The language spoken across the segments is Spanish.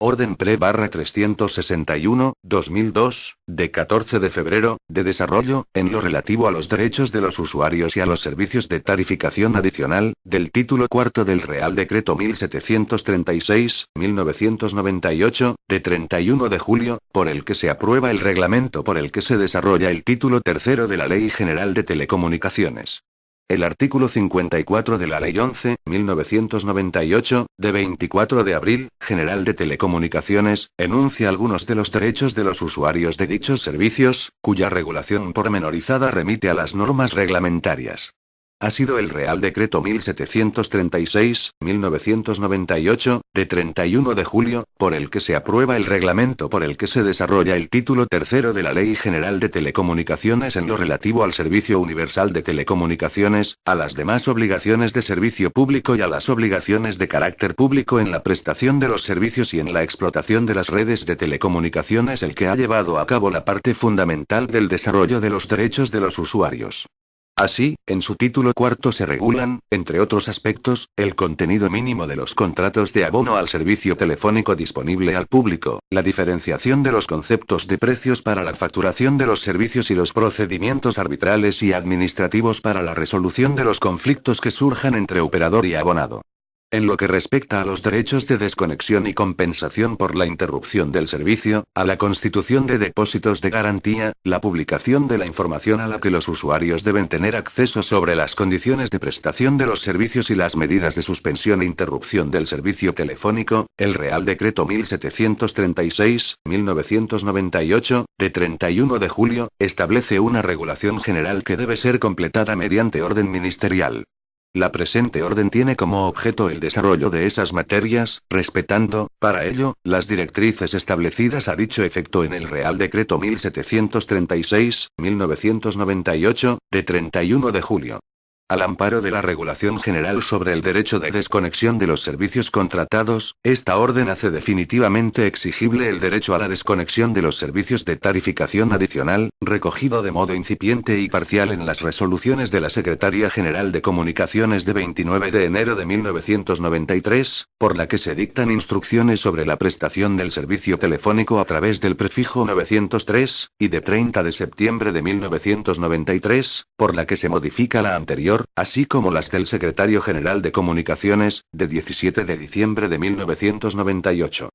Orden Pre-361, 2002, de 14 de febrero, de desarrollo, en lo relativo a los derechos de los usuarios y a los servicios de tarificación adicional, del título cuarto del Real Decreto 1736/1998, de 31 de julio, por el que se aprueba el reglamento por el que se desarrolla el título tercero de la Ley General de Telecomunicaciones. El artículo 54 de la Ley 11/1998, de 24 de abril, General de Telecomunicaciones, enuncia algunos de los derechos de los usuarios de dichos servicios, cuya regulación pormenorizada remite a las normas reglamentarias. Ha sido el Real Decreto 1736/1998, de 31 de julio, por el que se aprueba el reglamento por el que se desarrolla el título tercero de la Ley General de Telecomunicaciones en lo relativo al servicio universal de telecomunicaciones, a las demás obligaciones de servicio público y a las obligaciones de carácter público en la prestación de los servicios y en la explotación de las redes de telecomunicaciones, el que ha llevado a cabo la parte fundamental del desarrollo de los derechos de los usuarios. Así, en su título cuarto se regulan, entre otros aspectos, el contenido mínimo de los contratos de abono al servicio telefónico disponible al público, la diferenciación de los conceptos de precios para la facturación de los servicios y los procedimientos arbitrales y administrativos para la resolución de los conflictos que surjan entre operador y abonado. En lo que respecta a los derechos de desconexión y compensación por la interrupción del servicio, a la constitución de depósitos de garantía, la publicación de la información a la que los usuarios deben tener acceso sobre las condiciones de prestación de los servicios y las medidas de suspensión e interrupción del servicio telefónico, el Real Decreto 1736/1998, de 31 de julio, establece una regulación general que debe ser completada mediante orden ministerial. La presente orden tiene como objeto el desarrollo de esas materias, respetando, para ello, las directrices establecidas a dicho efecto en el Real Decreto 1736/1998, de 31 de julio. Al amparo de la Regulación General sobre el derecho de desconexión de los servicios contratados, esta orden hace definitivamente exigible el derecho a la desconexión de los servicios de tarificación adicional, recogido de modo incipiente y parcial en las resoluciones de la Secretaría General de Comunicaciones de 29 de enero de 1993, por la que se dictan instrucciones sobre la prestación del servicio telefónico a través del prefijo 903, y de 30 de septiembre de 1993, por la que se modifica la anterior, así como las del Secretario General de Comunicaciones, de 17 de diciembre de 1998.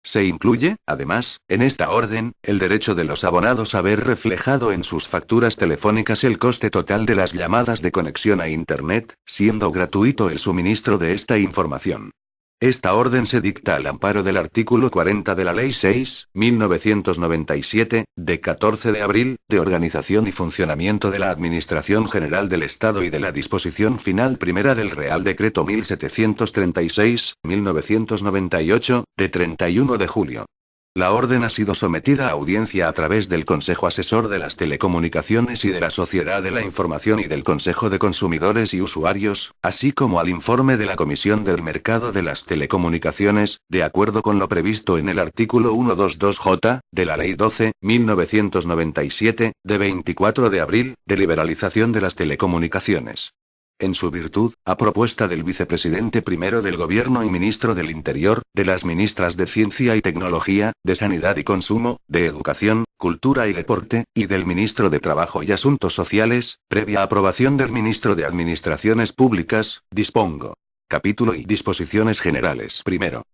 Se incluye, además, en esta orden, el derecho de los abonados a ver reflejado en sus facturas telefónicas el coste total de las llamadas de conexión a Internet, siendo gratuito el suministro de esta información. Esta orden se dicta al amparo del artículo 40 de la Ley 6/1997, de 14 de abril, de organización y funcionamiento de la Administración General del Estado y de la disposición final primera del Real Decreto 1736/1998, de 31 de julio. La orden ha sido sometida a audiencia a través del Consejo Asesor de las Telecomunicaciones y de la Sociedad de la Información y del Consejo de Consumidores y Usuarios, así como al informe de la Comisión del Mercado de las Telecomunicaciones, de acuerdo con lo previsto en el artículo 122J, de la Ley 12/1997, de 24 de abril, de liberalización de las telecomunicaciones. En su virtud, a propuesta del vicepresidente primero del Gobierno y ministro del Interior, de las ministras de Ciencia y Tecnología, de Sanidad y Consumo, de Educación, Cultura y Deporte, y del ministro de Trabajo y Asuntos Sociales, previa aprobación del ministro de Administraciones Públicas, dispongo. Capítulo y disposiciones generales. Primero.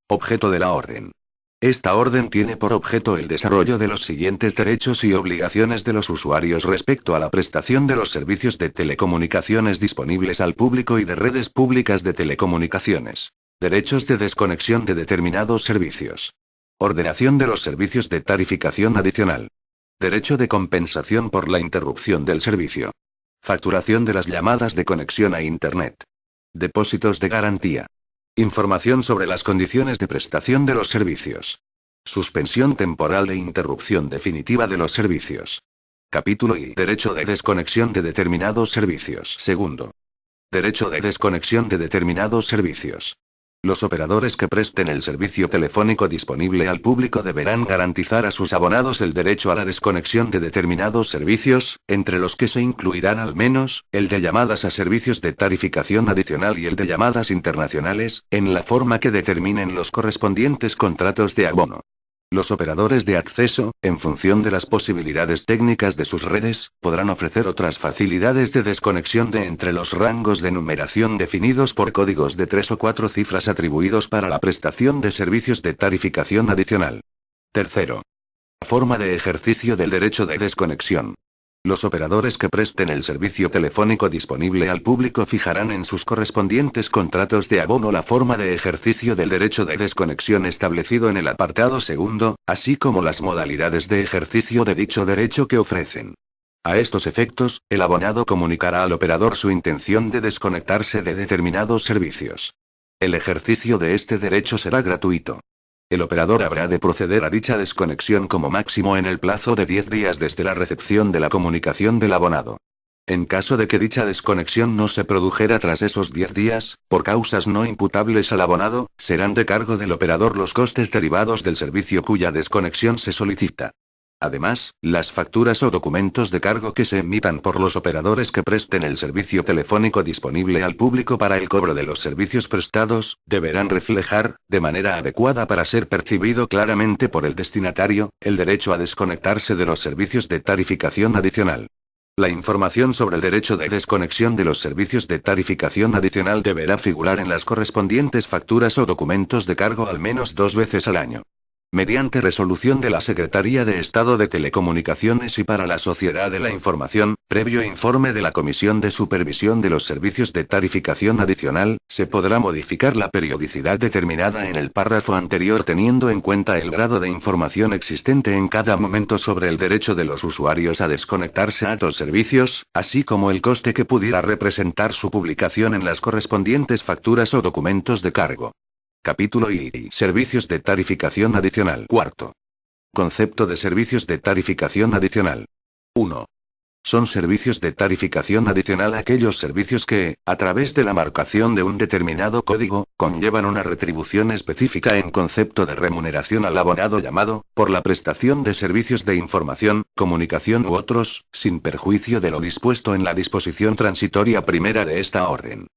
Objeto de la orden. Esta orden tiene por objeto el desarrollo de los siguientes derechos y obligaciones de los usuarios respecto a la prestación de los servicios de telecomunicaciones disponibles al público y de redes públicas de telecomunicaciones. Derechos de desconexión de determinados servicios. Ordenación de los servicios de tarificación adicional. Derecho de compensación por la interrupción del servicio. Facturación de las llamadas de conexión a Internet. Depósitos de garantía. Información sobre las condiciones de prestación de los servicios. Suspensión temporal e interrupción definitiva de los servicios. Capítulo y derecho de desconexión de determinados servicios. Segundo. Derecho de desconexión de determinados servicios. Los operadores que presten el servicio telefónico disponible al público deberán garantizar a sus abonados el derecho a la desconexión de determinados servicios, entre los que se incluirán al menos, el de llamadas a servicios de tarificación adicional y el de llamadas internacionales, en la forma que determinen los correspondientes contratos de abono. Los operadores de acceso, en función de las posibilidades técnicas de sus redes, podrán ofrecer otras facilidades de desconexión de entre los rangos de numeración definidos por códigos de 3 o 4 cifras atribuidos para la prestación de servicios de tarificación adicional. Tercero. Forma de ejercicio del derecho de desconexión. Los operadores que presten el servicio telefónico disponible al público fijarán en sus correspondientes contratos de abono la forma de ejercicio del derecho de desconexión establecido en el apartado segundo, así como las modalidades de ejercicio de dicho derecho que ofrecen. A estos efectos, el abonado comunicará al operador su intención de desconectarse de determinados servicios. El ejercicio de este derecho será gratuito. El operador habrá de proceder a dicha desconexión como máximo en el plazo de 10 días desde la recepción de la comunicación del abonado. En caso de que dicha desconexión no se produjera tras esos 10 días, por causas no imputables al abonado, serán de cargo del operador los costes derivados del servicio cuya desconexión se solicita. Además, las facturas o documentos de cargo que se emitan por los operadores que presten el servicio telefónico disponible al público para el cobro de los servicios prestados, deberán reflejar, de manera adecuada para ser percibido claramente por el destinatario, el derecho a desconectarse de los servicios de tarificación adicional. La información sobre el derecho de desconexión de los servicios de tarificación adicional deberá figurar en las correspondientes facturas o documentos de cargo al menos 2 veces al año. Mediante resolución de la Secretaría de Estado de Telecomunicaciones y para la Sociedad de la Información, previo informe de la Comisión de Supervisión de los Servicios de Tarificación Adicional, se podrá modificar la periodicidad determinada en el párrafo anterior teniendo en cuenta el grado de información existente en cada momento sobre el derecho de los usuarios a desconectarse a los servicios, así como el coste que pudiera representar su publicación en las correspondientes facturas o documentos de cargo. Capítulo I. Servicios de tarificación adicional. Cuarto. Concepto de servicios de tarificación adicional. 1. Son servicios de tarificación adicional aquellos servicios que, a través de la marcación de un determinado código, conllevan una retribución específica en concepto de remuneración al abonado llamado, por la prestación de servicios de información, comunicación u otros, sin perjuicio de lo dispuesto en la disposición transitoria primera de esta orden.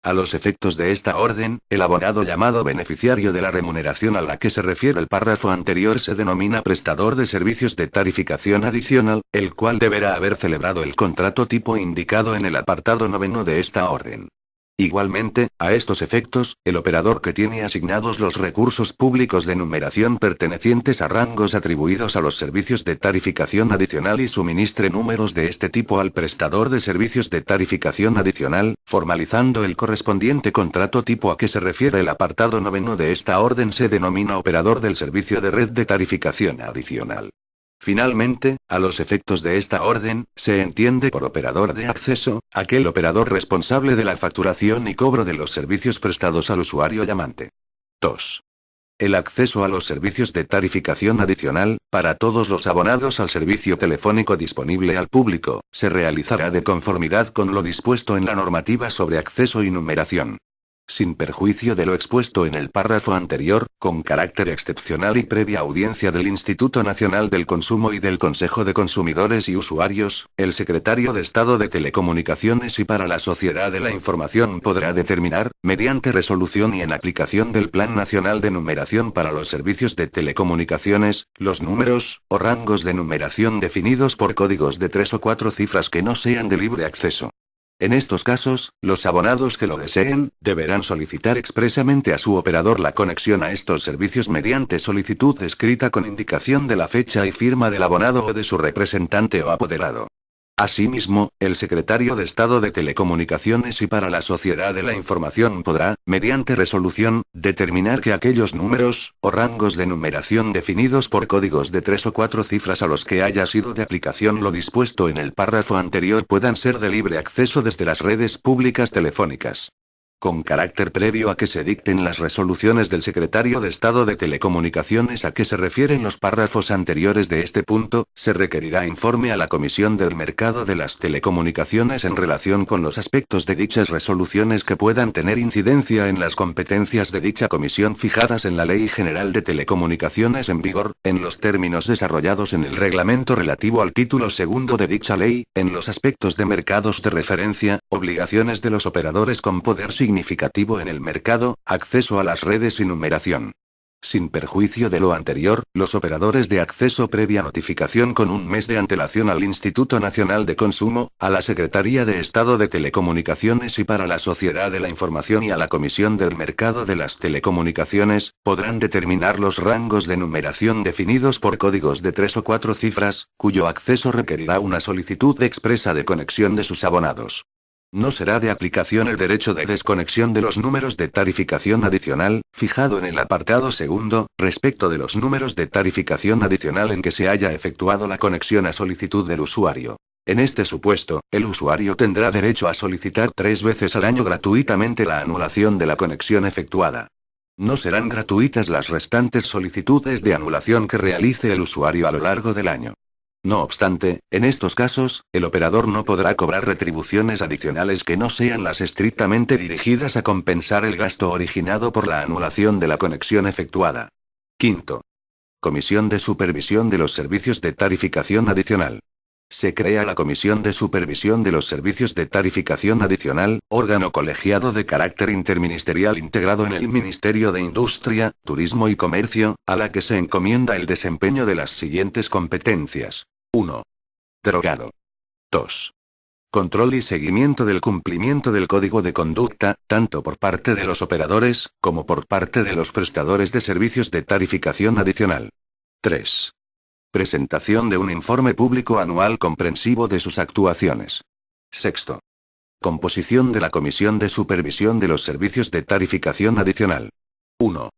A los efectos de esta orden, el abonado llamado beneficiario de la remuneración a la que se refiere el párrafo anterior se denomina prestador de servicios de tarificación adicional, el cual deberá haber celebrado el contrato tipo indicado en el apartado 9 de esta orden. Igualmente, a estos efectos, el operador que tiene asignados los recursos públicos de numeración pertenecientes a rangos atribuidos a los servicios de tarificación adicional y suministre números de este tipo al prestador de servicios de tarificación adicional, formalizando el correspondiente contrato tipo a que se refiere el apartado 9 de esta orden se denomina operador del servicio de red de tarificación adicional. Finalmente, a los efectos de esta orden, se entiende por operador de acceso, aquel operador responsable de la facturación y cobro de los servicios prestados al usuario llamante. 2. El acceso a los servicios de tarificación adicional, para todos los abonados al servicio telefónico disponible al público, se realizará de conformidad con lo dispuesto en la normativa sobre acceso y numeración. Sin perjuicio de lo expuesto en el párrafo anterior, con carácter excepcional y previa audiencia del Instituto Nacional del Consumo y del Consejo de Consumidores y Usuarios, el Secretario de Estado de Telecomunicaciones y para la Sociedad de la Información podrá determinar, mediante resolución y en aplicación del Plan Nacional de Numeración para los Servicios de Telecomunicaciones, los números, o rangos de numeración definidos por códigos de 3 o 4 cifras que no sean de libre acceso. En estos casos, los abonados que lo deseen, deberán solicitar expresamente a su operador la conexión a estos servicios mediante solicitud escrita con indicación de la fecha y firma del abonado o de su representante o apoderado. Asimismo, el Secretario de Estado de Telecomunicaciones y para la Sociedad de la Información podrá, mediante resolución, determinar que aquellos números, o rangos de numeración definidos por códigos de 3 o 4 cifras a los que haya sido de aplicación lo dispuesto en el párrafo anterior puedan ser de libre acceso desde las redes públicas telefónicas. con carácter previo a que se dicten las resoluciones del Secretario de Estado de Telecomunicaciones a que se refieren los párrafos anteriores de este punto, se requerirá informe a la Comisión del Mercado de las Telecomunicaciones en relación con los aspectos de dichas resoluciones que puedan tener incidencia en las competencias de dicha comisión fijadas en la Ley General de Telecomunicaciones en vigor, en los términos desarrollados en el reglamento relativo al título segundo de dicha ley, en los aspectos de mercados de referencia, obligaciones de los operadores con poder significativo en el mercado, acceso a las redes y numeración. Sin perjuicio de lo anterior, los operadores de acceso previa notificación con un mes de antelación al Instituto Nacional de Consumo, a la Secretaría de Estado de Telecomunicaciones y para la Sociedad de la Información y a la Comisión del Mercado de las Telecomunicaciones, podrán determinar los rangos de numeración definidos por códigos de 3 o 4 cifras, cuyo acceso requerirá una solicitud expresa de conexión de sus abonados. No será de aplicación el derecho de desconexión de los números de tarificación adicional, fijado en el apartado segundo, respecto de los números de tarificación adicional en que se haya efectuado la conexión a solicitud del usuario. En este supuesto, el usuario tendrá derecho a solicitar 3 veces al año gratuitamente la anulación de la conexión efectuada. No serán gratuitas las restantes solicitudes de anulación que realice el usuario a lo largo del año. No obstante, en estos casos, el operador no podrá cobrar retribuciones adicionales que no sean las estrictamente dirigidas a compensar el gasto originado por la anulación de la conexión efectuada. Quinto. Comisión de Supervisión de los Servicios de Tarificación Adicional. Se crea la Comisión de Supervisión de los Servicios de Tarificación Adicional, órgano colegiado de carácter interministerial integrado en el Ministerio de Industria, Turismo y Comercio, a la que se encomienda el desempeño de las siguientes competencias. 1. Derogado. 2. Control y seguimiento del cumplimiento del código de conducta, tanto por parte de los operadores, como por parte de los prestadores de servicios de tarificación adicional. 3. Presentación de un informe público anual comprensivo de sus actuaciones. 6. Composición de la Comisión de Supervisión de los Servicios de Tarificación Adicional. 1.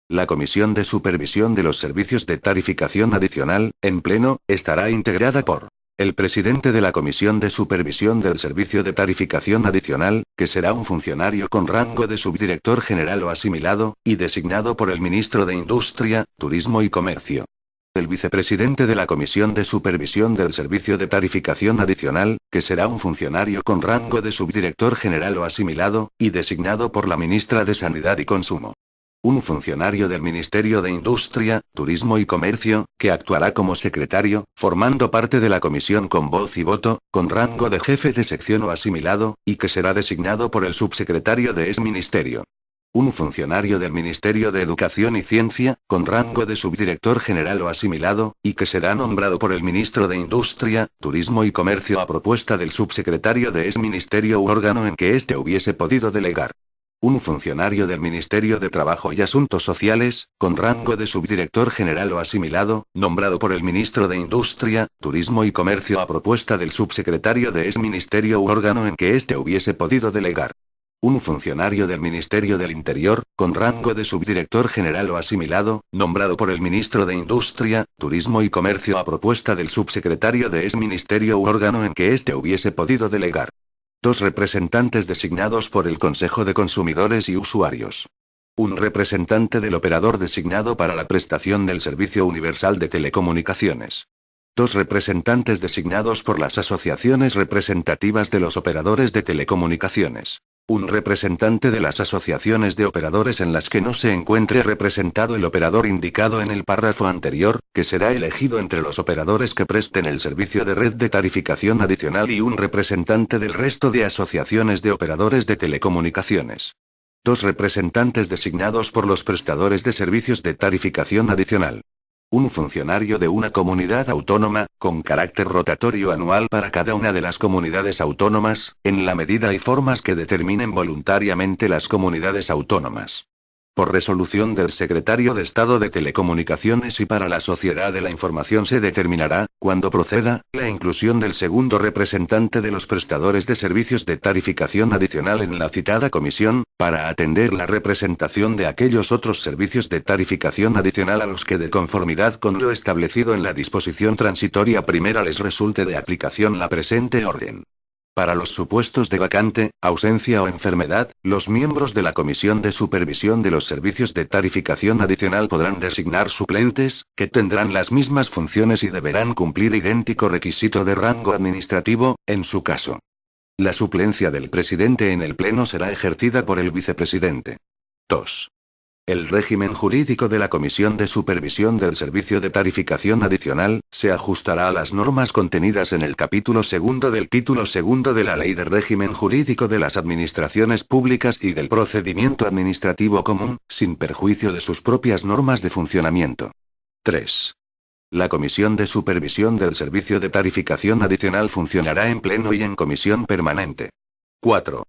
La Comisión de Supervisión de los Servicios de Tarificación Adicional, en pleno, estará integrada por el presidente de la Comisión de Supervisión del Servicio de Tarificación Adicional, que será un funcionario con rango de subdirector general o asimilado, y designado por el ministro de Industria, Turismo y Comercio. El vicepresidente de la Comisión de Supervisión del Servicio de Tarificación Adicional, que será un funcionario con rango de subdirector general o asimilado, y designado por la ministra de Sanidad y Consumo. Un funcionario del Ministerio de Industria, Turismo y Comercio, que actuará como secretario, formando parte de la comisión con voz y voto, con rango de jefe de sección o asimilado, y que será designado por el subsecretario de ese ministerio. Un funcionario del Ministerio de Educación y Ciencia, con rango de subdirector general o asimilado, y que será nombrado por el ministro de Industria, Turismo y Comercio a propuesta del subsecretario de ese ministerio u órgano en que éste hubiese podido delegar. Un funcionario del Ministerio de Trabajo y Asuntos Sociales, con rango de subdirector general o asimilado, nombrado por el ministro de Industria, Turismo y Comercio a propuesta del subsecretario de ese ministerio u órgano en que éste hubiese podido delegar. Un funcionario del Ministerio del Interior, con rango de subdirector general o asimilado, nombrado por el ministro de Industria, Turismo y Comercio a propuesta del subsecretario de ese ministerio u órgano en que éste hubiese podido delegar. 2 representantes designados por el Consejo de Consumidores y Usuarios. Un representante del operador designado para la prestación del Servicio Universal de Telecomunicaciones. 2 representantes designados por las asociaciones representativas de los operadores de telecomunicaciones. Un representante de las asociaciones de operadores en las que no se encuentre representado el operador indicado en el párrafo anterior, que será elegido entre los operadores que presten el servicio de red de tarificación adicional y un representante del resto de asociaciones de operadores de telecomunicaciones. 2 representantes designados por los prestadores de servicios de tarificación adicional. Un funcionario de una comunidad autónoma, con carácter rotatorio anual para cada una de las comunidades autónomas, en la medida y formas que determinen voluntariamente las comunidades autónomas. Por resolución del Secretario de Estado de Telecomunicaciones y para la Sociedad de la Información se determinará, cuando proceda, la inclusión del segundo representante de los prestadores de servicios de tarificación adicional en la citada comisión, para atender la representación de aquellos otros servicios de tarificación adicional a los que de conformidad con lo establecido en la disposición transitoria primera les resulte de aplicación la presente orden. Para los supuestos de vacante, ausencia o enfermedad, los miembros de la Comisión de Supervisión de los Servicios de Tarificación Adicional podrán designar suplentes, que tendrán las mismas funciones y deberán cumplir idéntico requisito de rango administrativo, en su caso. La suplencia del presidente en el Pleno será ejercida por el vicepresidente. 2. El régimen jurídico de la Comisión de Supervisión del Servicio de Tarificación Adicional se ajustará a las normas contenidas en el capítulo segundo del título segundo de la Ley de Régimen Jurídico de las Administraciones Públicas y del Procedimiento Administrativo Común, sin perjuicio de sus propias normas de funcionamiento. 3. La Comisión de Supervisión del Servicio de Tarificación Adicional funcionará en pleno y en comisión permanente. 4.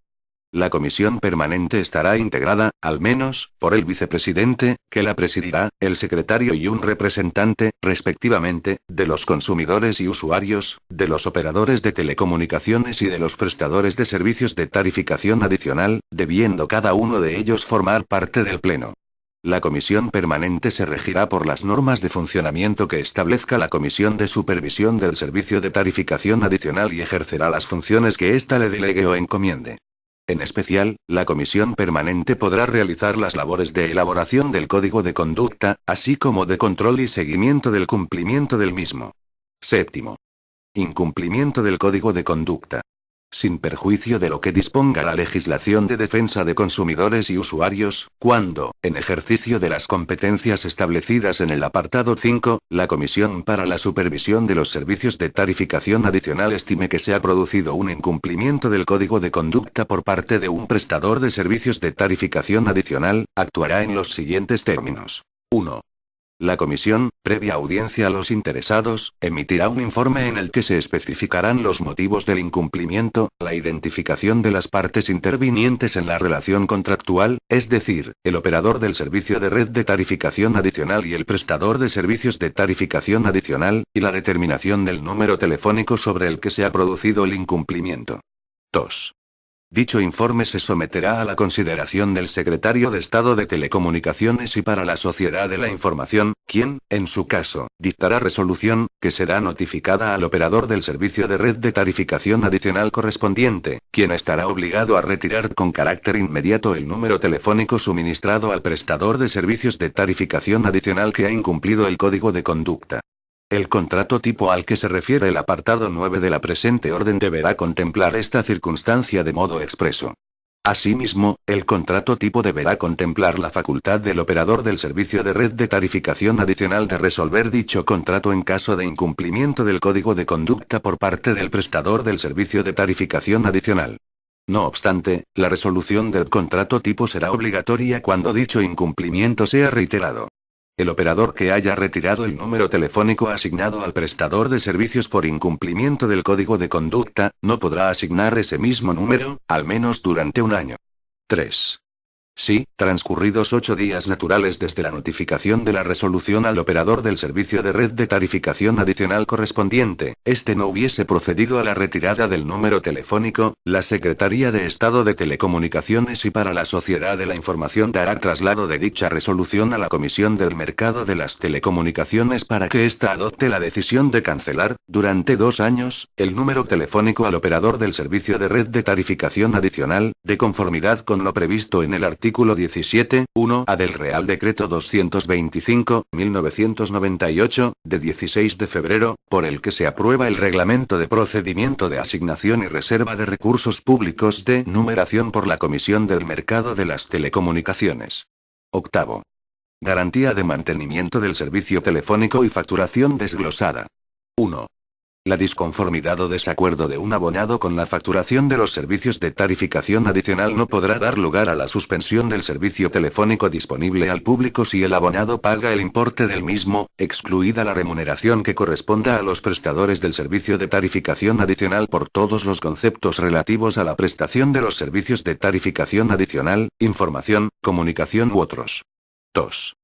La comisión permanente estará integrada, al menos, por el vicepresidente, que la presidirá, el secretario y un representante, respectivamente, de los consumidores y usuarios, de los operadores de telecomunicaciones y de los prestadores de servicios de tarificación adicional, debiendo cada uno de ellos formar parte del Pleno. La comisión permanente se regirá por las normas de funcionamiento que establezca la Comisión de Supervisión del Servicio de Tarificación Adicional y ejercerá las funciones que ésta le delegue o encomiende. En especial, la comisión permanente podrá realizar las labores de elaboración del Código de Conducta, así como de control y seguimiento del cumplimiento del mismo. 7. Incumplimiento del Código de Conducta. Sin perjuicio de lo que disponga la legislación de defensa de consumidores y usuarios, cuando, en ejercicio de las competencias establecidas en el apartado 5, la Comisión para la Supervisión de los Servicios de Tarificación Adicional estime que se ha producido un incumplimiento del Código de Conducta por parte de un prestador de servicios de tarificación adicional, actuará en los siguientes términos. 1. La comisión, previa audiencia a los interesados, emitirá un informe en el que se especificarán los motivos del incumplimiento, la identificación de las partes intervinientes en la relación contractual, es decir, el operador del servicio de red de tarificación adicional y el prestador de servicios de tarificación adicional, y la determinación del número telefónico sobre el que se ha producido el incumplimiento. 2. Dicho informe se someterá a la consideración del Secretario de Estado de Telecomunicaciones y para la Sociedad de la Información, quien, en su caso, dictará resolución, que será notificada al operador del servicio de red de tarificación adicional correspondiente, quien estará obligado a retirar con carácter inmediato el número telefónico suministrado al prestador de servicios de tarificación adicional que ha incumplido el Código de Conducta. El contrato tipo al que se refiere el apartado 9 de la presente orden deberá contemplar esta circunstancia de modo expreso. Asimismo, el contrato tipo deberá contemplar la facultad del operador del servicio de red de tarificación adicional de resolver dicho contrato en caso de incumplimiento del Código de Conducta por parte del prestador del servicio de tarificación adicional. No obstante, la resolución del contrato tipo será obligatoria cuando dicho incumplimiento sea reiterado. El operador que haya retirado el número telefónico asignado al prestador de servicios por incumplimiento del Código de Conducta, no podrá asignar ese mismo número, al menos durante un año. 3. Si, transcurridos 8 días naturales desde la notificación de la resolución al operador del servicio de red de tarificación adicional correspondiente, este no hubiese procedido a la retirada del número telefónico, la Secretaría de Estado de Telecomunicaciones y para la Sociedad de la Información dará traslado de dicha resolución a la Comisión del Mercado de las Telecomunicaciones para que ésta adopte la decisión de cancelar, durante 2 años, el número telefónico al operador del servicio de red de tarificación adicional, de conformidad con lo previsto en el artículo 17.1a del Real Decreto 225/1998, de 16 de febrero, por el que se aprueba el Reglamento de Procedimiento de Asignación y Reserva de Recursos Públicos de numeración por la Comisión del Mercado de las Telecomunicaciones. 8. Garantía de mantenimiento del servicio telefónico y facturación desglosada. 1. La disconformidad o desacuerdo de un abonado con la facturación de los servicios de tarificación adicional no podrá dar lugar a la suspensión del servicio telefónico disponible al público si el abonado paga el importe del mismo, excluida la remuneración que corresponda a los prestadores del servicio de tarificación adicional por todos los conceptos relativos a la prestación de los servicios de tarificación adicional, información, comunicación u otros. 2.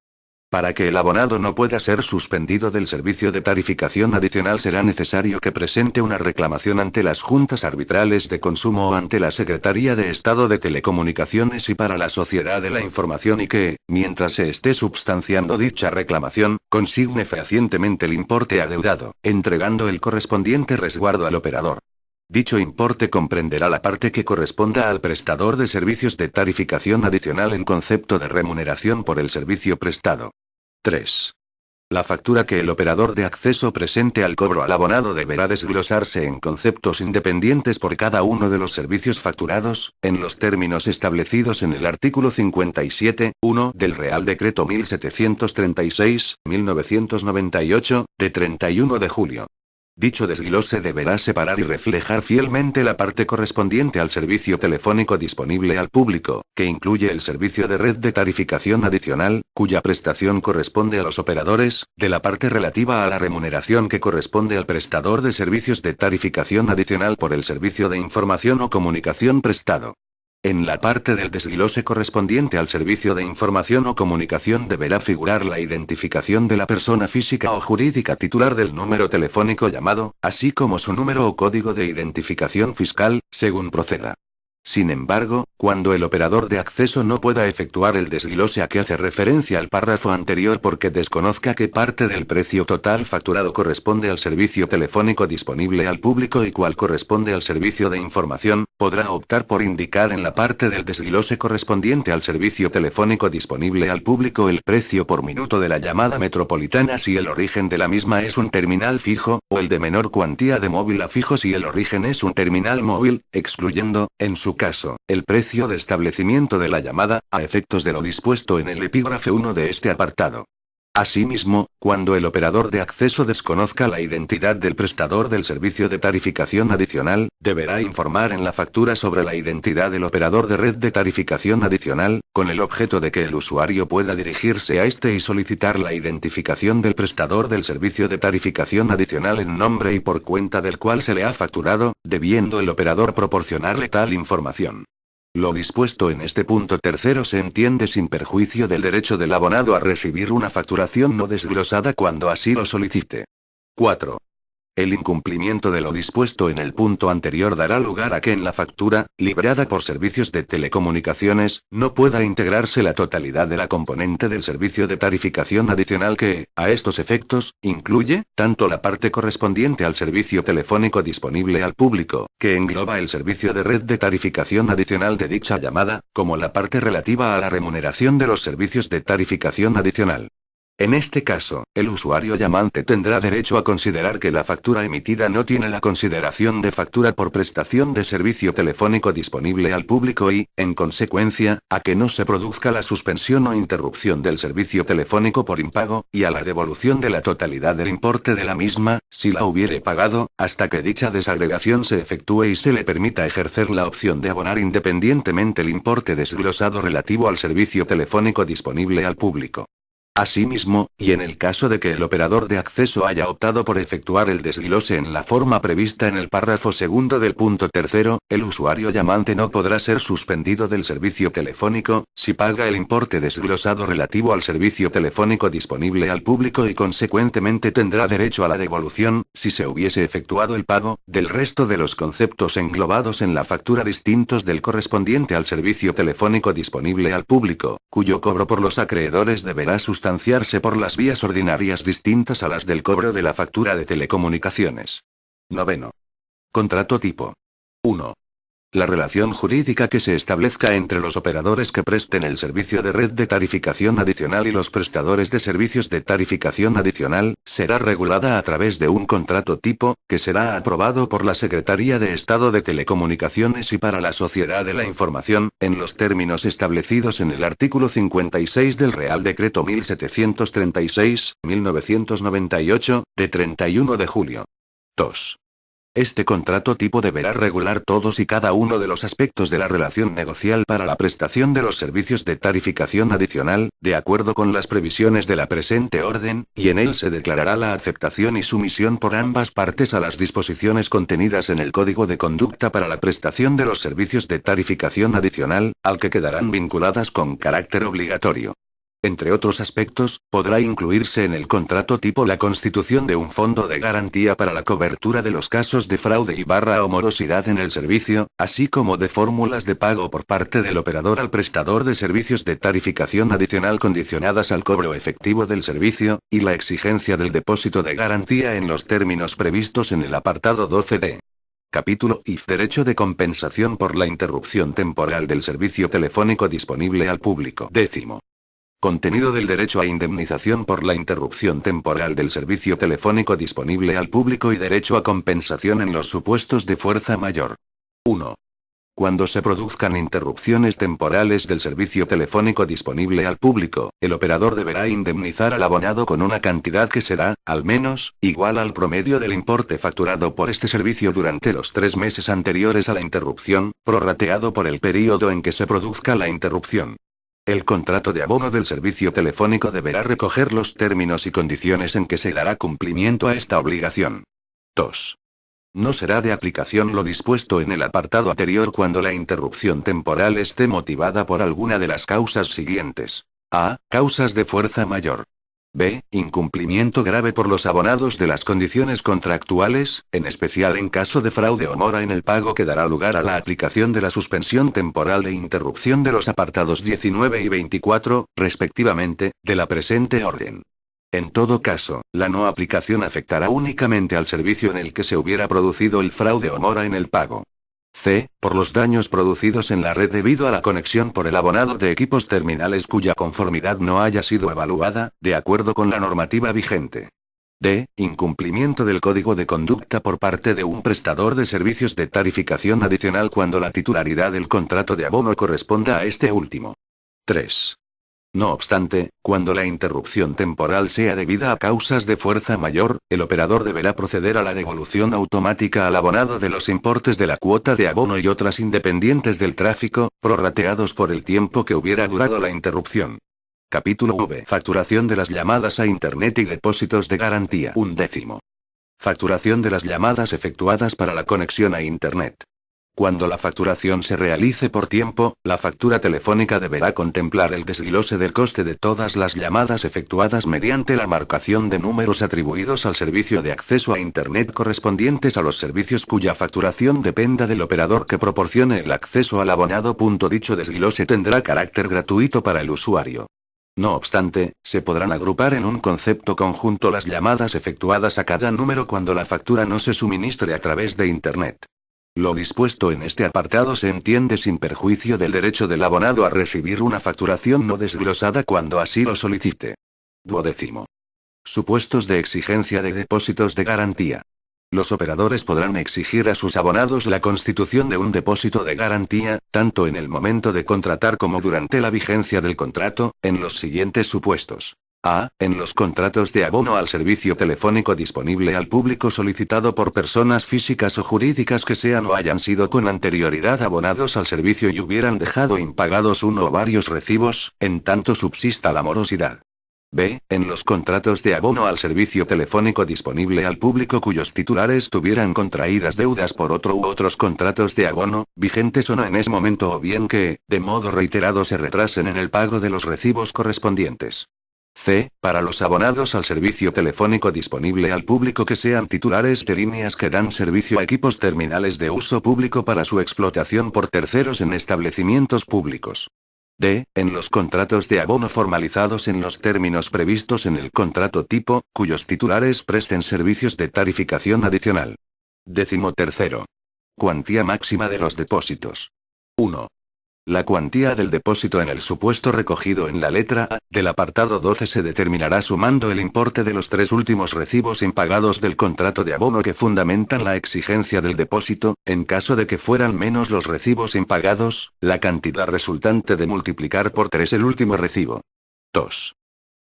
Para que el abonado no pueda ser suspendido del servicio de tarificación adicional será necesario que presente una reclamación ante las juntas arbitrales de consumo o ante la Secretaría de Estado de Telecomunicaciones y para la Sociedad de la Información y que, mientras se esté substanciando dicha reclamación, consigne fehacientemente el importe adeudado, entregando el correspondiente resguardo al operador. Dicho importe comprenderá la parte que corresponda al prestador de servicios de tarificación adicional en concepto de remuneración por el servicio prestado. 3. La factura que el operador de acceso presente al cobro al abonado deberá desglosarse en conceptos independientes por cada uno de los servicios facturados, en los términos establecidos en el artículo 57.1 del Real Decreto 1736/1998, de 31 de julio. Dicho desglose deberá separar y reflejar fielmente la parte correspondiente al servicio telefónico disponible al público, que incluye el servicio de red de tarificación adicional, cuya prestación corresponde a los operadores, de la parte relativa a la remuneración que corresponde al prestador de servicios de tarificación adicional por el servicio de información o comunicación prestado. En la parte del desglose correspondiente al servicio de información o comunicación deberá figurar la identificación de la persona física o jurídica titular del número telefónico llamado, así como su número o código de identificación fiscal, según proceda. Sin embargo, cuando el operador de acceso no pueda efectuar el desglose a que hace referencia al párrafo anterior porque desconozca qué parte del precio total facturado corresponde al servicio telefónico disponible al público y cuál corresponde al servicio de información, podrá optar por indicar en la parte del desglose correspondiente al servicio telefónico disponible al público el precio por minuto de la llamada metropolitana si el origen de la misma es un terminal fijo, o el de menor cuantía de móvil a fijo si el origen es un terminal móvil, excluyendo, en su caso, el precio de establecimiento de la llamada, a efectos de lo dispuesto en el epígrafe 1 de este apartado. Asimismo, cuando el operador de acceso desconozca la identidad del prestador del servicio de tarificación adicional, deberá informar en la factura sobre la identidad del operador de red de tarificación adicional, con el objeto de que el usuario pueda dirigirse a este y solicitar la identificación del prestador del servicio de tarificación adicional en nombre y por cuenta del cual se le ha facturado, debiendo el operador proporcionarle tal información. Lo dispuesto en este punto tercero se entiende sin perjuicio del derecho del abonado a recibir una facturación no desglosada cuando así lo solicite. 4. El incumplimiento de lo dispuesto en el punto anterior dará lugar a que en la factura, librada por servicios de telecomunicaciones, no pueda integrarse la totalidad de la componente del servicio de tarificación adicional que, a estos efectos, incluye, tanto la parte correspondiente al servicio telefónico disponible al público, que engloba el servicio de red de tarificación adicional de dicha llamada, como la parte relativa a la remuneración de los servicios de tarificación adicional. En este caso, el usuario llamante tendrá derecho a considerar que la factura emitida no tiene la consideración de factura por prestación de servicio telefónico disponible al público y, en consecuencia, a que no se produzca la suspensión o interrupción del servicio telefónico por impago, y a la devolución de la totalidad del importe de la misma, si la hubiere pagado, hasta que dicha desagregación se efectúe y se le permita ejercer la opción de abonar independientemente el importe desglosado relativo al servicio telefónico disponible al público. Asimismo, y en el caso de que el operador de acceso haya optado por efectuar el desglose en la forma prevista en el párrafo segundo del punto tercero, el usuario llamante no podrá ser suspendido del servicio telefónico, si paga el importe desglosado relativo al servicio telefónico disponible al público y consecuentemente tendrá derecho a la devolución, si se hubiese efectuado el pago, del resto de los conceptos englobados en la factura distintos del correspondiente al servicio telefónico disponible al público, cuyo cobro por los acreedores deberá sustanciarse por las vías ordinarias distintas a las del cobro de la factura de telecomunicaciones. 9. Contrato tipo. 1. La relación jurídica que se establezca entre los operadores que presten el servicio de red de tarificación adicional y los prestadores de servicios de tarificación adicional, será regulada a través de un contrato tipo, que será aprobado por la Secretaría de Estado de Telecomunicaciones y para la Sociedad de la Información, en los términos establecidos en el artículo 56 del Real Decreto 1736/1998, de 31 de julio. 2. Este contrato tipo deberá regular todos y cada uno de los aspectos de la relación negocial para la prestación de los servicios de tarificación adicional, de acuerdo con las previsiones de la presente orden, y en él se declarará la aceptación y sumisión por ambas partes a las disposiciones contenidas en el Código de Conducta para la prestación de los servicios de tarificación adicional, al que quedarán vinculadas con carácter obligatorio. Entre otros aspectos, podrá incluirse en el contrato tipo la constitución de un fondo de garantía para la cobertura de los casos de fraude o morosidad en el servicio, así como de fórmulas de pago por parte del operador al prestador de servicios de tarificación adicional condicionadas al cobro efectivo del servicio, y la exigencia del depósito de garantía en los términos previstos en el apartado 12d. Capítulo IF. Derecho de compensación por la interrupción temporal del servicio telefónico disponible al público. Décimo. Contenido del derecho a indemnización por la interrupción temporal del servicio telefónico disponible al público y derecho a compensación en los supuestos de fuerza mayor. 1. Cuando se produzcan interrupciones temporales del servicio telefónico disponible al público, el operador deberá indemnizar al abonado con una cantidad que será, al menos, igual al promedio del importe facturado por este servicio durante los 3 meses anteriores a la interrupción, prorrateado por el período en que se produzca la interrupción. El contrato de abono del servicio telefónico deberá recoger los términos y condiciones en que se dará cumplimiento a esta obligación. 2. No será de aplicación lo dispuesto en el apartado anterior cuando la interrupción temporal esté motivada por alguna de las causas siguientes. A. Causas de fuerza mayor. B. Incumplimiento grave por los abonados de las condiciones contractuales, en especial en caso de fraude o mora en el pago que dará lugar a la aplicación de la suspensión temporal e interrupción de los apartados 19 y 24, respectivamente, de la presente orden. En todo caso, la no aplicación afectará únicamente al servicio en el que se hubiera producido el fraude o mora en el pago. C. Por los daños producidos en la red debido a la conexión por el abonado de equipos terminales cuya conformidad no haya sido evaluada, de acuerdo con la normativa vigente. D. Incumplimiento del código de conducta por parte de un prestador de servicios de tarificación adicional cuando la titularidad del contrato de abono corresponda a este último. 3. No obstante, cuando la interrupción temporal sea debida a causas de fuerza mayor, el operador deberá proceder a la devolución automática al abonado de los importes de la cuota de abono y otras independientes del tráfico, prorrateados por el tiempo que hubiera durado la interrupción. Capítulo V. Facturación de las llamadas a Internet y depósitos de garantía. 1/10. Facturación de las llamadas efectuadas para la conexión a Internet. Cuando la facturación se realice por tiempo, la factura telefónica deberá contemplar el desglose del coste de todas las llamadas efectuadas mediante la marcación de números atribuidos al servicio de acceso a Internet correspondientes a los servicios cuya facturación dependa del operador que proporcione el acceso al abonado. Dicho desglose tendrá carácter gratuito para el usuario. No obstante, se podrán agrupar en un concepto conjunto las llamadas efectuadas a cada número cuando la factura no se suministre a través de Internet. Lo dispuesto en este apartado se entiende sin perjuicio del derecho del abonado a recibir una facturación no desglosada cuando así lo solicite. 12. Supuestos de exigencia de depósitos de garantía. Los operadores podrán exigir a sus abonados la constitución de un depósito de garantía, tanto en el momento de contratar como durante la vigencia del contrato, en los siguientes supuestos. A. En los contratos de abono al servicio telefónico disponible al público solicitado por personas físicas o jurídicas que sean o hayan sido con anterioridad abonados al servicio y hubieran dejado impagados uno o varios recibos, en tanto subsista la morosidad. B. En los contratos de abono al servicio telefónico disponible al público cuyos titulares tuvieran contraídas deudas por otro u otros contratos de abono, vigentes o no en ese momento o bien que, de modo reiterado se retrasen en el pago de los recibos correspondientes. C. Para los abonados al servicio telefónico disponible al público que sean titulares de líneas que dan servicio a equipos terminales de uso público para su explotación por terceros en establecimientos públicos. D. En los contratos de abono formalizados en los términos previstos en el contrato tipo, cuyos titulares presten servicios de tarificación adicional. 13. Cuantía máxima de los depósitos. 1. La cuantía del depósito en el supuesto recogido en la letra A del apartado 12 se determinará sumando el importe de los 3 últimos recibos impagados del contrato de abono que fundamentan la exigencia del depósito. En caso de que fueran menos los recibos impagados, la cantidad resultante de multiplicar por 3 el último recibo. 2.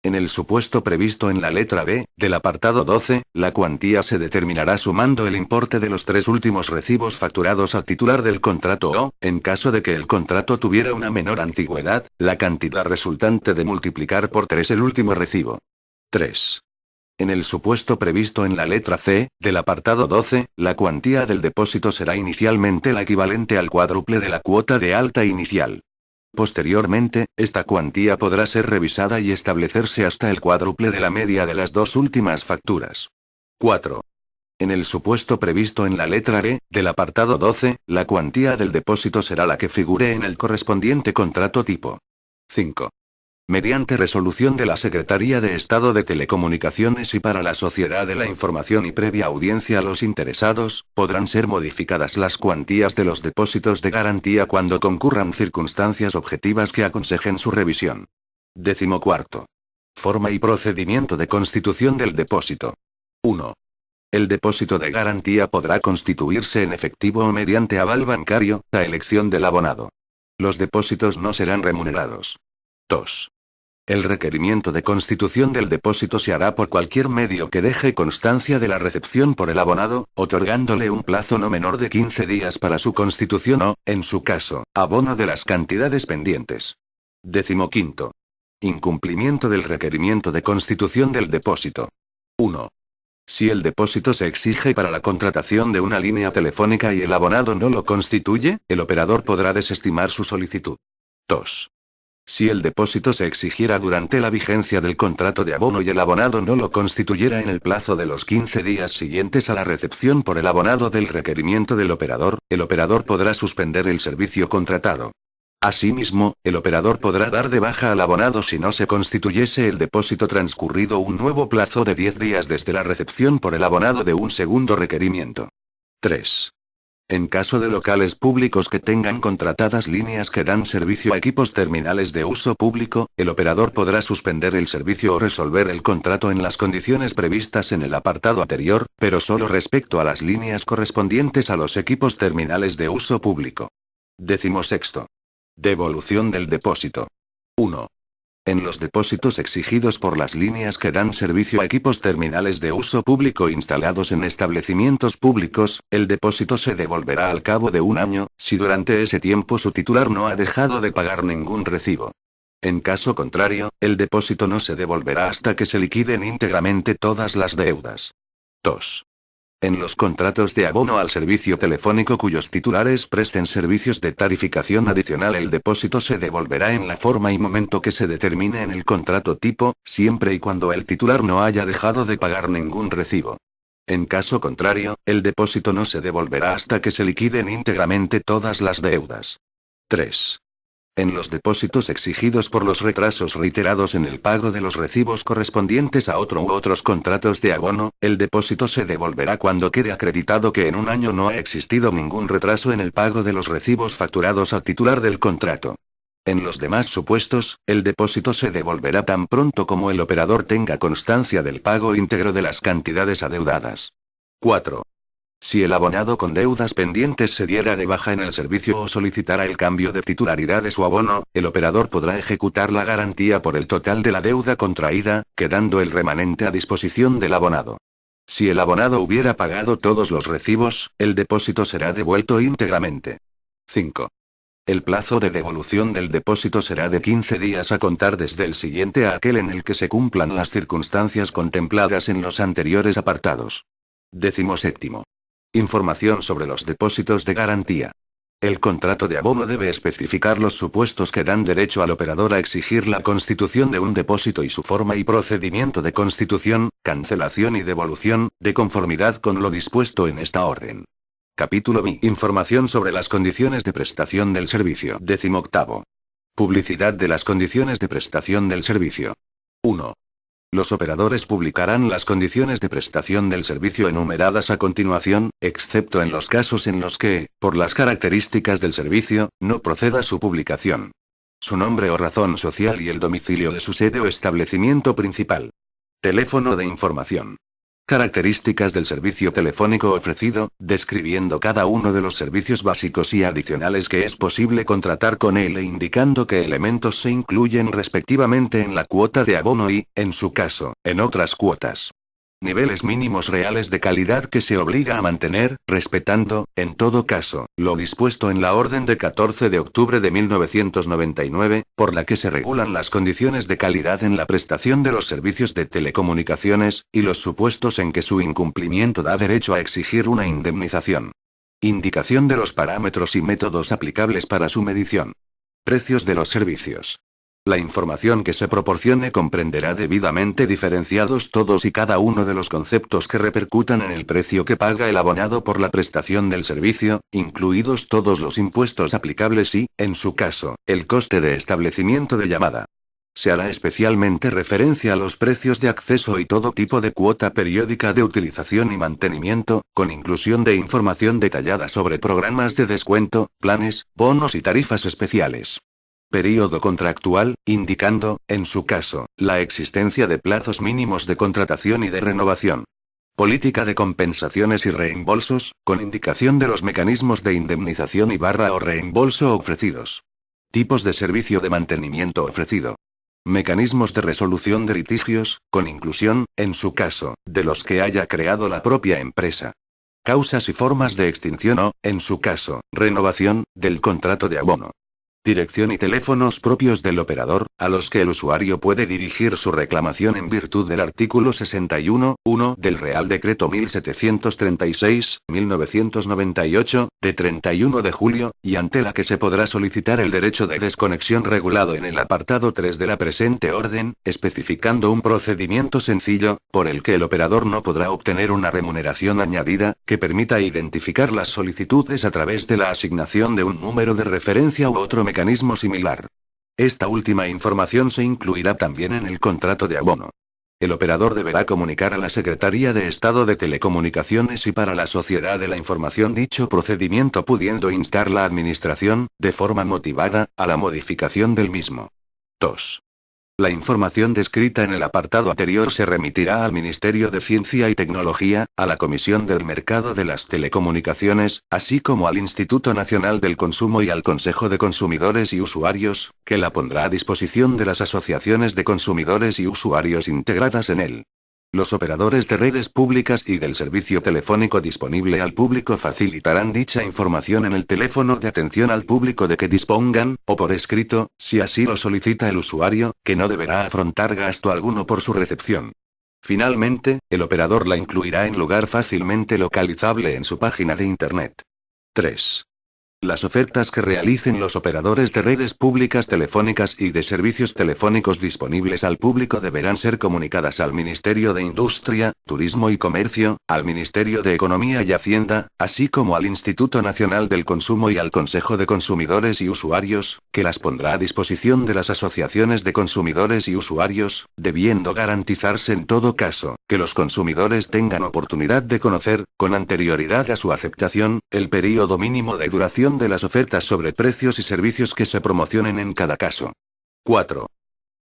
En el supuesto previsto en la letra B, del apartado 12, la cuantía se determinará sumando el importe de los 3 últimos recibos facturados al titular del contrato o, en caso de que el contrato tuviera una menor antigüedad, la cantidad resultante de multiplicar por 3 el último recibo. 3. En el supuesto previsto en la letra C, del apartado 12, la cuantía del depósito será inicialmente la equivalente al cuádruple de la cuota de alta inicial. Posteriormente, esta cuantía podrá ser revisada y establecerse hasta el cuádruple de la media de las 2 últimas facturas. 4. En el supuesto previsto en la letra E, del apartado 12, la cuantía del depósito será la que figure en el correspondiente contrato tipo. 5. Mediante resolución de la Secretaría de Estado de Telecomunicaciones y para la Sociedad de la Información y previa audiencia a los interesados, podrán ser modificadas las cuantías de los depósitos de garantía cuando concurran circunstancias objetivas que aconsejen su revisión. 14. Forma y procedimiento de constitución del depósito. 1. El depósito de garantía podrá constituirse en efectivo o mediante aval bancario, a elección del abonado. Los depósitos no serán remunerados. 2. El requerimiento de constitución del depósito se hará por cualquier medio que deje constancia de la recepción por el abonado, otorgándole un plazo no menor de 15 días para su constitución o, en su caso, abono de las cantidades pendientes. 15. Incumplimiento del requerimiento de constitución del depósito. 1. Si el depósito se exige para la contratación de una línea telefónica y el abonado no lo constituye, el operador podrá desestimar su solicitud. 2. Si el depósito se exigiera durante la vigencia del contrato de abono y el abonado no lo constituyera en el plazo de los 15 días siguientes a la recepción por el abonado del requerimiento del operador, el operador podrá suspender el servicio contratado. Asimismo, el operador podrá dar de baja al abonado si no se constituyese el depósito transcurrido un nuevo plazo de 10 días desde la recepción por el abonado de un segundo requerimiento. 3. En caso de locales públicos que tengan contratadas líneas que dan servicio a equipos terminales de uso público, el operador podrá suspender el servicio o resolver el contrato en las condiciones previstas en el apartado anterior, pero solo respecto a las líneas correspondientes a los equipos terminales de uso público. 16. Devolución del depósito. 1. En los depósitos exigidos por las líneas que dan servicio a equipos terminales de uso público instalados en establecimientos públicos, el depósito se devolverá al cabo de un año, si durante ese tiempo su titular no ha dejado de pagar ningún recibo. En caso contrario, el depósito no se devolverá hasta que se liquiden íntegramente todas las deudas. 2. En los contratos de abono al servicio telefónico cuyos titulares presten servicios de tarificación adicional, el depósito se devolverá en la forma y momento que se determine en el contrato tipo, siempre y cuando el titular no haya dejado de pagar ningún recibo. En caso contrario, el depósito no se devolverá hasta que se liquiden íntegramente todas las deudas. 3. En los depósitos exigidos por los retrasos reiterados en el pago de los recibos correspondientes a otro u otros contratos de abono, el depósito se devolverá cuando quede acreditado que en un año no ha existido ningún retraso en el pago de los recibos facturados al titular del contrato. En los demás supuestos, el depósito se devolverá tan pronto como el operador tenga constancia del pago íntegro de las cantidades adeudadas. 4. Si el abonado con deudas pendientes se diera de baja en el servicio o solicitara el cambio de titularidad de su abono, el operador podrá ejecutar la garantía por el total de la deuda contraída, quedando el remanente a disposición del abonado. Si el abonado hubiera pagado todos los recibos, el depósito será devuelto íntegramente. 5. El plazo de devolución del depósito será de 15 días a contar desde el siguiente a aquel en el que se cumplan las circunstancias contempladas en los anteriores apartados. 17. Información sobre los depósitos de garantía. El contrato de abono debe especificar los supuestos que dan derecho al operador a exigir la constitución de un depósito y su forma y procedimiento de constitución, cancelación y devolución, de conformidad con lo dispuesto en esta orden. Capítulo B. Información sobre las condiciones de prestación del servicio. 18. Publicidad de las condiciones de prestación del servicio. 1. Los operadores publicarán las condiciones de prestación del servicio enumeradas a continuación, excepto en los casos en los que, por las características del servicio, no proceda su publicación. Su nombre o razón social y el domicilio de su sede o establecimiento principal. Teléfono de información. Características del servicio telefónico ofrecido, describiendo cada uno de los servicios básicos y adicionales que es posible contratar con él e indicando qué elementos se incluyen respectivamente en la cuota de abono y, en su caso, en otras cuotas. Niveles mínimos reales de calidad que se obliga a mantener, respetando, en todo caso, lo dispuesto en la Orden de 14 de octubre de 1999, por la que se regulan las condiciones de calidad en la prestación de los servicios de telecomunicaciones, y los supuestos en que su incumplimiento da derecho a exigir una indemnización. Indicación de los parámetros y métodos aplicables para su medición. Precios de los servicios. La información que se proporcione comprenderá debidamente diferenciados todos y cada uno de los conceptos que repercutan en el precio que paga el abonado por la prestación del servicio, incluidos todos los impuestos aplicables y, en su caso, el coste de establecimiento de llamada. Se hará especialmente referencia a los precios de acceso y todo tipo de cuota periódica de utilización y mantenimiento, con inclusión de información detallada sobre programas de descuento, planes, bonos y tarifas especiales. Período contractual, indicando, en su caso, la existencia de plazos mínimos de contratación y de renovación. Política de compensaciones y reembolsos, con indicación de los mecanismos de indemnización o reembolso ofrecidos. Tipos de servicio de mantenimiento ofrecido. Mecanismos de resolución de litigios, con inclusión, en su caso, de los que haya creado la propia empresa. Causas y formas de extinción o, en su caso, renovación, del contrato de abono. Dirección y teléfonos propios del operador, a los que el usuario puede dirigir su reclamación en virtud del artículo 61.1 del Real Decreto 1736/1998, de 31 de julio, y ante la que se podrá solicitar el derecho de desconexión regulado en el apartado 3 de la presente orden, especificando un procedimiento sencillo, por el que el operador no podrá obtener una remuneración añadida, que permita identificar las solicitudes a través de la asignación de un número de referencia u otro mecanismo similar. Esta última información se incluirá también en el contrato de abono. El operador deberá comunicar a la Secretaría de Estado de Telecomunicaciones y para la Sociedad de la Información dicho procedimiento, pudiendo instar la Administración, de forma motivada, a la modificación del mismo. 2. La información descrita en el apartado anterior se remitirá al Ministerio de Ciencia y Tecnología, a la Comisión del Mercado de las Telecomunicaciones, así como al Instituto Nacional del Consumo y al Consejo de Consumidores y Usuarios, que la pondrá a disposición de las asociaciones de consumidores y usuarios integradas en él. Los operadores de redes públicas y del servicio telefónico disponible al público facilitarán dicha información en el teléfono de atención al público de que dispongan, o por escrito, si así lo solicita el usuario, que no deberá afrontar gasto alguno por su recepción. Finalmente, el operador la incluirá en lugar fácilmente localizable en su página de Internet. 3. Las ofertas que realicen los operadores de redes públicas telefónicas y de servicios telefónicos disponibles al público deberán ser comunicadas al Ministerio de Industria, Turismo y Comercio, al Ministerio de Economía y Hacienda, así como al Instituto Nacional del Consumo y al Consejo de Consumidores y Usuarios, que las pondrá a disposición de las asociaciones de consumidores y usuarios, debiendo garantizarse en todo caso, que los consumidores tengan oportunidad de conocer, con anterioridad a su aceptación, el período mínimo de duración de las ofertas sobre precios y servicios que se promocionen en cada caso. 4.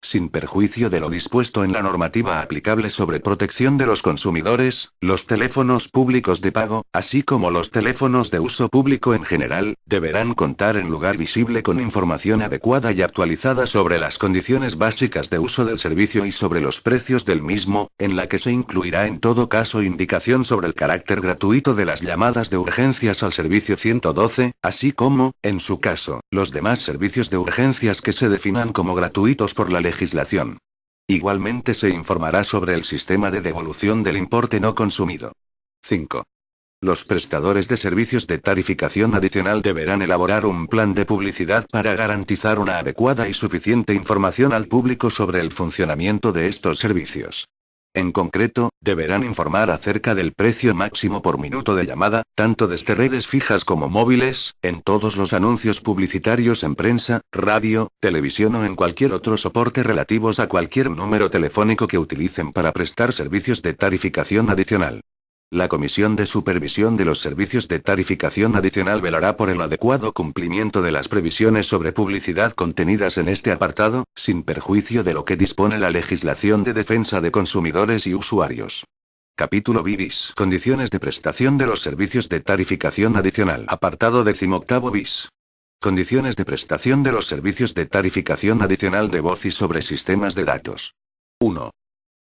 Sin perjuicio de lo dispuesto en la normativa aplicable sobre protección de los consumidores, los teléfonos públicos de pago, así como los teléfonos de uso público en general, deberán contar en lugar visible con información adecuada y actualizada sobre las condiciones básicas de uso del servicio y sobre los precios del mismo, en la que se incluirá en todo caso indicación sobre el carácter gratuito de las llamadas de urgencias al servicio 112, así como, en su caso, los demás servicios de urgencias que se definan como gratuitos por la legislación. Igualmente se informará sobre el sistema de devolución del importe no consumido. 5. Los prestadores de servicios de tarificación adicional deberán elaborar un plan de publicidad para garantizar una adecuada y suficiente información al público sobre el funcionamiento de estos servicios. En concreto, deberán informar acerca del precio máximo por minuto de llamada, tanto desde redes fijas como móviles, en todos los anuncios publicitarios en prensa, radio, televisión o en cualquier otro soporte relativos a cualquier número telefónico que utilicen para prestar servicios de tarificación adicional. La Comisión de Supervisión de los Servicios de Tarificación Adicional velará por el adecuado cumplimiento de las previsiones sobre publicidad contenidas en este apartado, sin perjuicio de lo que dispone la legislación de defensa de consumidores y usuarios. Capítulo bis. Condiciones de prestación de los servicios de tarificación adicional. Apartado 18 bis. Condiciones de prestación de los servicios de tarificación adicional de voz y sobre sistemas de datos. 1.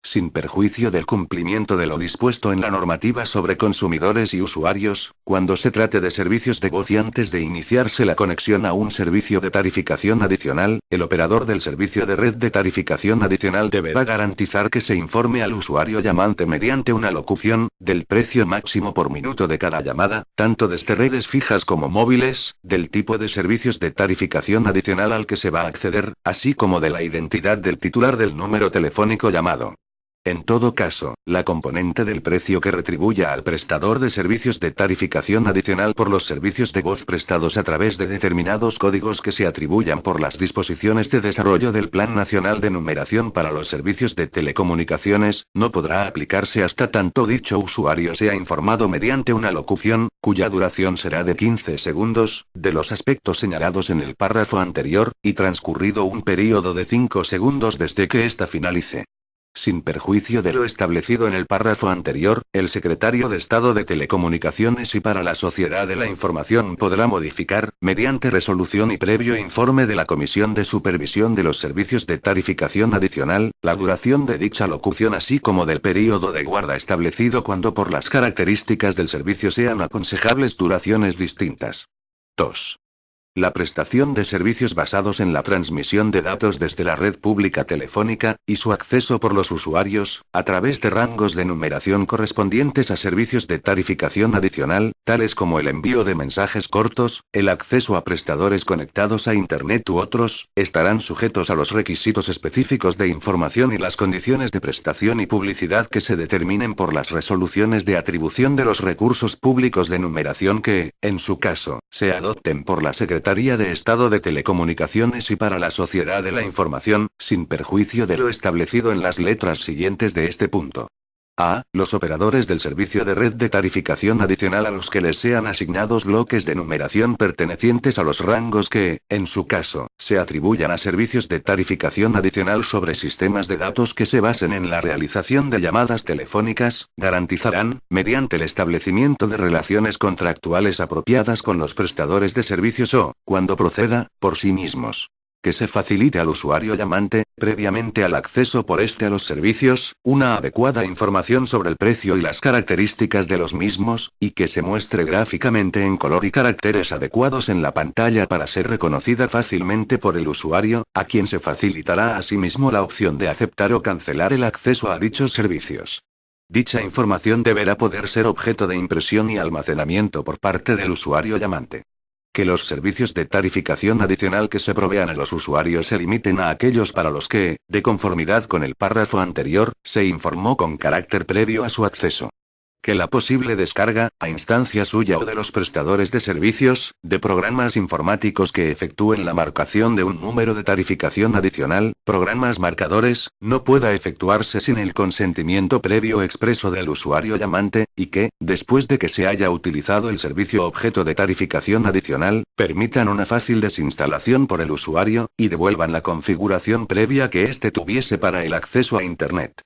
Sin perjuicio del cumplimiento de lo dispuesto en la normativa sobre consumidores y usuarios, cuando se trate de servicios de voz y antes de iniciarse la conexión a un servicio de tarificación adicional, el operador del servicio de red de tarificación adicional deberá garantizar que se informe al usuario llamante mediante una locución, del precio máximo por minuto de cada llamada, tanto desde redes fijas como móviles, del tipo de servicios de tarificación adicional al que se va a acceder, así como de la identidad del titular del número telefónico llamado. En todo caso, la componente del precio que retribuya al prestador de servicios de tarificación adicional por los servicios de voz prestados a través de determinados códigos que se atribuyan por las disposiciones de desarrollo del Plan Nacional de Numeración para los Servicios de Telecomunicaciones, no podrá aplicarse hasta tanto dicho usuario sea informado mediante una locución, cuya duración será de 15 segundos, de los aspectos señalados en el párrafo anterior, y transcurrido un período de 5 segundos desde que ésta finalice. Sin perjuicio de lo establecido en el párrafo anterior, el secretario de Estado de Telecomunicaciones y para la Sociedad de la Información podrá modificar, mediante resolución y previo informe de la Comisión de Supervisión de los Servicios de Tarificación Adicional, la duración de dicha locución así como del período de guarda establecido cuando por las características del servicio sean aconsejables duraciones distintas. 2. La prestación de servicios basados en la transmisión de datos desde la red pública telefónica, y su acceso por los usuarios, a través de rangos de numeración correspondientes a servicios de tarificación adicional, tales como el envío de mensajes cortos, el acceso a prestadores conectados a Internet u otros, estarán sujetos a los requisitos específicos de información y las condiciones de prestación y publicidad que se determinen por las resoluciones de atribución de los recursos públicos de numeración que, en su caso, se adopten por la Secretaría de Estado de Telecomunicaciones y para la Sociedad de la Información, sin perjuicio de lo establecido en las letras siguientes de este punto. A. Los operadores del servicio de red de tarificación adicional a los que les sean asignados bloques de numeración pertenecientes a los rangos que, en su caso, se atribuyan a servicios de tarificación adicional sobre sistemas de datos que se basen en la realización de llamadas telefónicas, garantizarán, mediante el establecimiento de relaciones contractuales apropiadas con los prestadores de servicios o, cuando proceda, por sí mismos, que se facilite al usuario llamante, previamente al acceso por este a los servicios, una adecuada información sobre el precio y las características de los mismos, y que se muestre gráficamente en color y caracteres adecuados en la pantalla para ser reconocida fácilmente por el usuario, a quien se facilitará asimismo la opción de aceptar o cancelar el acceso a dichos servicios. Dicha información deberá poder ser objeto de impresión y almacenamiento por parte del usuario llamante. Que los servicios de tarificación adicional que se provean a los usuarios se limiten a aquellos para los que, de conformidad con el párrafo anterior, se informó con carácter previo a su acceso. Que la posible descarga, a instancia suya o de los prestadores de servicios, de programas informáticos que efectúen la marcación de un número de tarificación adicional, programas marcadores, no pueda efectuarse sin el consentimiento previo expreso del usuario llamante, y que, después de que se haya utilizado el servicio objeto de tarificación adicional, permitan una fácil desinstalación por el usuario, y devuelvan la configuración previa que éste tuviese para el acceso a Internet.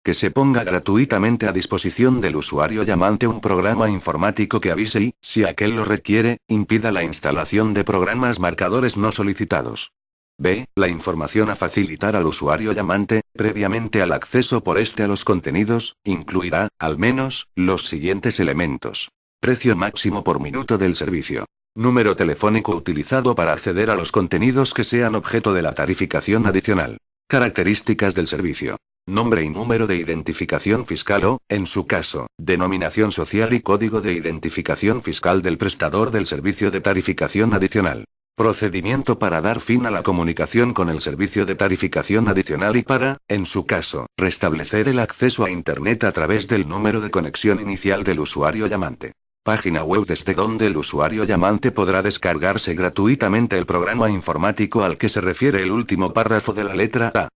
Que se ponga gratuitamente a disposición del usuario llamante un programa informático que avise y, si aquel lo requiere, impida la instalación de programas marcadores no solicitados. B. La información a facilitar al usuario llamante, previamente al acceso por este a los contenidos, incluirá, al menos, los siguientes elementos. Precio máximo por minuto del servicio. Número telefónico utilizado para acceder a los contenidos que sean objeto de la tarificación adicional. Características del servicio. Nombre y número de identificación fiscal o, en su caso, denominación social y código de identificación fiscal del prestador del servicio de tarificación adicional. Procedimiento para dar fin a la comunicación con el servicio de tarificación adicional y para, en su caso, restablecer el acceso a Internet a través del número de conexión inicial del usuario llamante. Página web desde donde el usuario llamante podrá descargarse gratuitamente el programa informático al que se refiere el último párrafo de la letra A.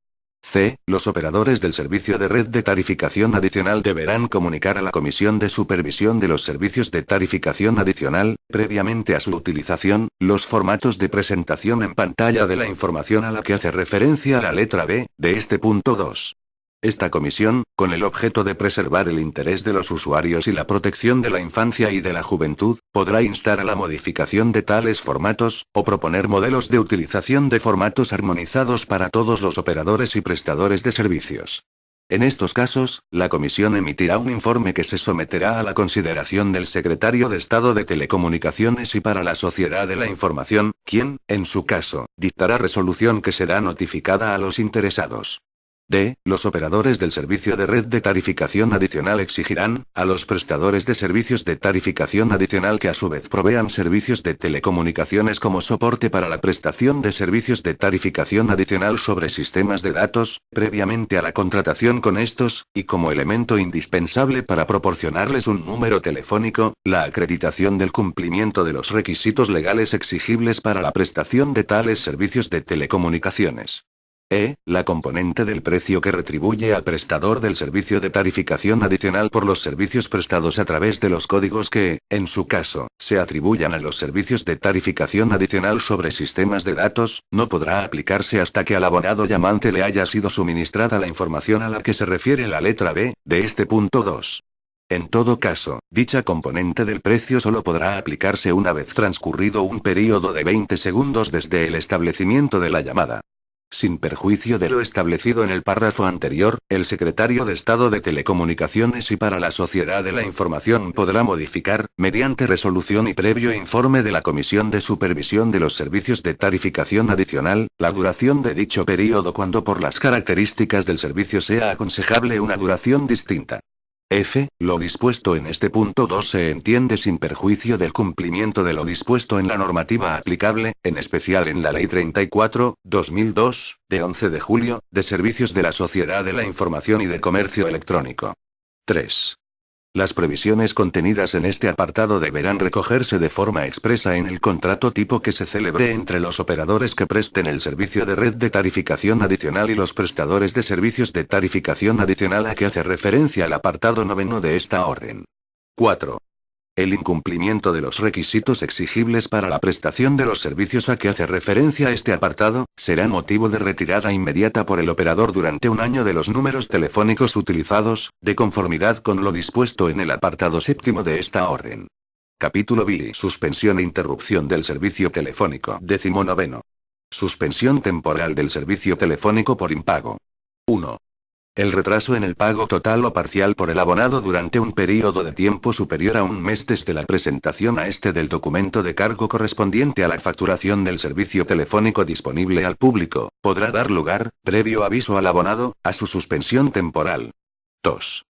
C. Los operadores del servicio de red de tarificación adicional deberán comunicar a la Comisión de Supervisión de los Servicios de Tarificación Adicional, previamente a su utilización, los formatos de presentación en pantalla de la información a la que hace referencia la letra B, de este punto 2. Esta comisión, con el objeto de preservar el interés de los usuarios y la protección de la infancia y de la juventud, podrá instar a la modificación de tales formatos, o proponer modelos de utilización de formatos armonizados para todos los operadores y prestadores de servicios. En estos casos, la comisión emitirá un informe que se someterá a la consideración del secretario de Estado de Telecomunicaciones y para la Sociedad de la Información, quien, en su caso, dictará resolución que será notificada a los interesados. D. Los operadores del servicio de red de tarificación adicional exigirán, a los prestadores de servicios de tarificación adicional que a su vez provean servicios de telecomunicaciones como soporte para la prestación de servicios de tarificación adicional sobre sistemas de datos, previamente a la contratación con estos, y como elemento indispensable para proporcionarles un número telefónico, la acreditación del cumplimiento de los requisitos legales exigibles para la prestación de tales servicios de telecomunicaciones. La componente del precio que retribuye al prestador del servicio de tarificación adicional por los servicios prestados a través de los códigos que, en su caso, se atribuyan a los servicios de tarificación adicional sobre sistemas de datos, no podrá aplicarse hasta que al abonado llamante le haya sido suministrada la información a la que se refiere la letra B, de este punto 2. En todo caso, dicha componente del precio solo podrá aplicarse una vez transcurrido un período de 20 segundos desde el establecimiento de la llamada. Sin perjuicio de lo establecido en el párrafo anterior, el secretario de Estado de Telecomunicaciones y para la Sociedad de la Información podrá modificar, mediante resolución y previo informe de la Comisión de Supervisión de los Servicios de Tarificación Adicional, la duración de dicho período cuando por las características del servicio sea aconsejable una duración distinta. Lo dispuesto en este punto 2 se entiende sin perjuicio del cumplimiento de lo dispuesto en la normativa aplicable, en especial en la Ley 34/2002, de 11 de julio, de Servicios de la Sociedad de la Información y de Comercio Electrónico. 3. Las previsiones contenidas en este apartado deberán recogerse de forma expresa en el contrato tipo que se celebre entre los operadores que presten el servicio de red de tarificación adicional y los prestadores de servicios de tarificación adicional a que hace referencia el apartado 9 de esta orden. 4. El incumplimiento de los requisitos exigibles para la prestación de los servicios a que hace referencia este apartado, será motivo de retirada inmediata por el operador durante un año de los números telefónicos utilizados, de conformidad con lo dispuesto en el apartado 7 de esta orden. Capítulo B. Suspensión e interrupción del servicio telefónico. 19. Suspensión temporal del servicio telefónico por impago. 1. El retraso en el pago total o parcial por el abonado durante un período de tiempo superior a un mes desde la presentación a este del documento de cargo correspondiente a la facturación del servicio telefónico disponible al público, podrá dar lugar, previo aviso al abonado, a su suspensión temporal. 2.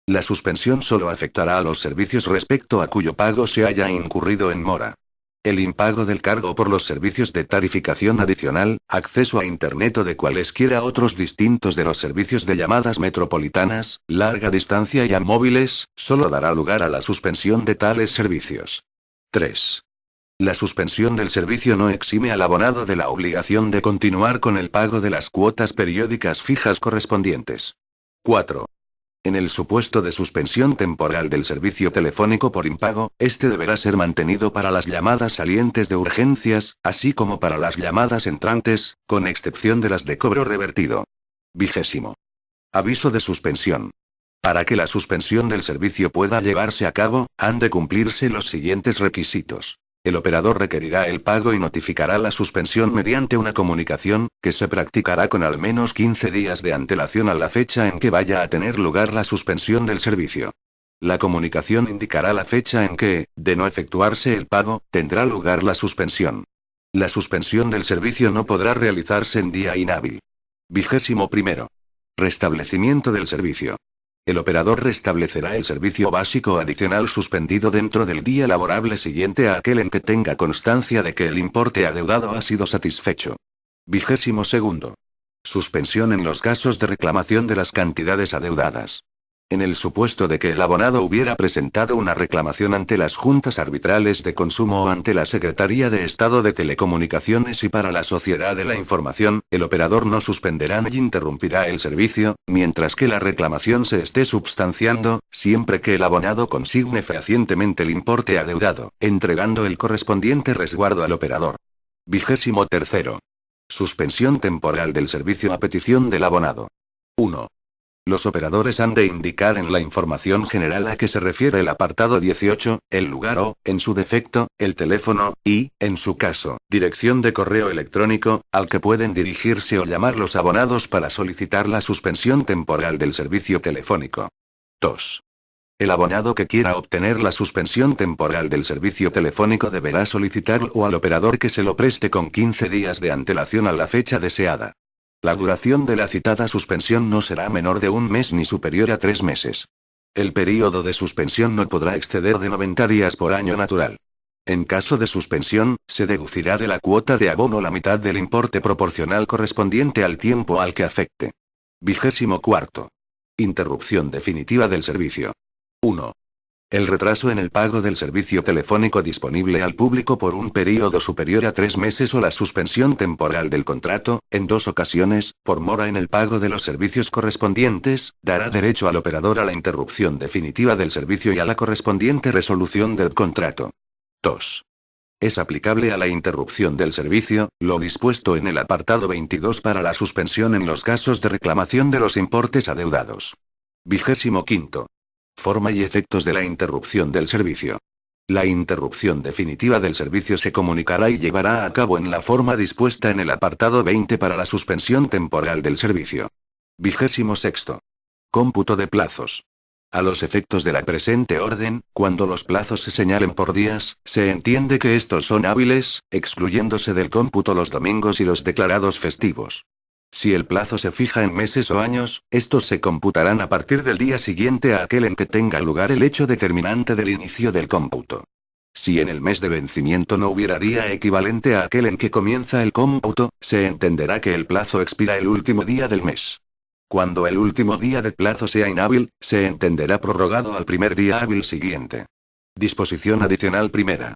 La suspensión solo afectará a los servicios respecto a cuyo pago se haya incurrido en mora. El impago del cargo por los servicios de tarificación adicional, acceso a Internet o de cualesquiera otros distintos de los servicios de llamadas metropolitanas, larga distancia y a móviles, solo dará lugar a la suspensión de tales servicios. 3. La suspensión del servicio no exime al abonado de la obligación de continuar con el pago de las cuotas periódicas fijas correspondientes. 4. En el supuesto de suspensión temporal del servicio telefónico por impago, este deberá ser mantenido para las llamadas salientes de urgencias, así como para las llamadas entrantes, con excepción de las de cobro revertido. 20. Aviso de suspensión. Para que la suspensión del servicio pueda llevarse a cabo, han de cumplirse los siguientes requisitos. El operador requerirá el pago y notificará la suspensión mediante una comunicación, que se practicará con al menos 15 días de antelación a la fecha en que vaya a tener lugar la suspensión del servicio. La comunicación indicará la fecha en que, de no efectuarse el pago, tendrá lugar la suspensión. La suspensión del servicio no podrá realizarse en día inhábil. 21. Restablecimiento del servicio. El operador restablecerá el servicio básico adicional suspendido dentro del día laborable siguiente a aquel en que tenga constancia de que el importe adeudado ha sido satisfecho. 22. Suspensión en los casos de reclamación de las cantidades adeudadas. En el supuesto de que el abonado hubiera presentado una reclamación ante las juntas arbitrales de consumo o ante la Secretaría de Estado de Telecomunicaciones y para la Sociedad de la Información, el operador no suspenderá ni interrumpirá el servicio, mientras que la reclamación se esté substanciando, siempre que el abonado consigne fehacientemente el importe adeudado, entregando el correspondiente resguardo al operador. 23. Suspensión temporal del servicio a petición del abonado. 1. Los operadores han de indicar en la información general a que se refiere el apartado 18, el lugar o, en su defecto, el teléfono, y, en su caso, dirección de correo electrónico, al que pueden dirigirse o llamar los abonados para solicitar la suspensión temporal del servicio telefónico. 2. El abonado que quiera obtener la suspensión temporal del servicio telefónico deberá solicitarlo al operador que se lo preste con 15 días de antelación a la fecha deseada. La duración de la citada suspensión no será menor de 1 mes ni superior a 3 meses. El período de suspensión no podrá exceder de 90 días por año natural. En caso de suspensión, se deducirá de la cuota de abono la mitad del importe proporcional correspondiente al tiempo al que afecte. 24. Interrupción definitiva del servicio. 1. El retraso en el pago del servicio telefónico disponible al público por un período superior a 3 meses o la suspensión temporal del contrato, en 2 ocasiones, por mora en el pago de los servicios correspondientes, dará derecho al operador a la interrupción definitiva del servicio y a la correspondiente resolución del contrato. 2. Es aplicable a la interrupción del servicio, lo dispuesto en el apartado 22 para la suspensión en los casos de reclamación de los importes adeudados. 25. Forma y efectos de la interrupción del servicio. La interrupción definitiva del servicio se comunicará y llevará a cabo en la forma dispuesta en el apartado 20 para la suspensión temporal del servicio. 26. Cómputo de plazos. A los efectos de la presente orden, cuando los plazos se señalen por días, se entiende que estos son hábiles, excluyéndose del cómputo los domingos y los declarados festivos. Si el plazo se fija en meses o años, estos se computarán a partir del día siguiente a aquel en que tenga lugar el hecho determinante del inicio del cómputo. Si en el mes de vencimiento no hubiera día equivalente a aquel en que comienza el cómputo, se entenderá que el plazo expira el último día del mes. Cuando el último día de plazo sea inhábil, se entenderá prorrogado al primer día hábil siguiente. Disposición adicional primera.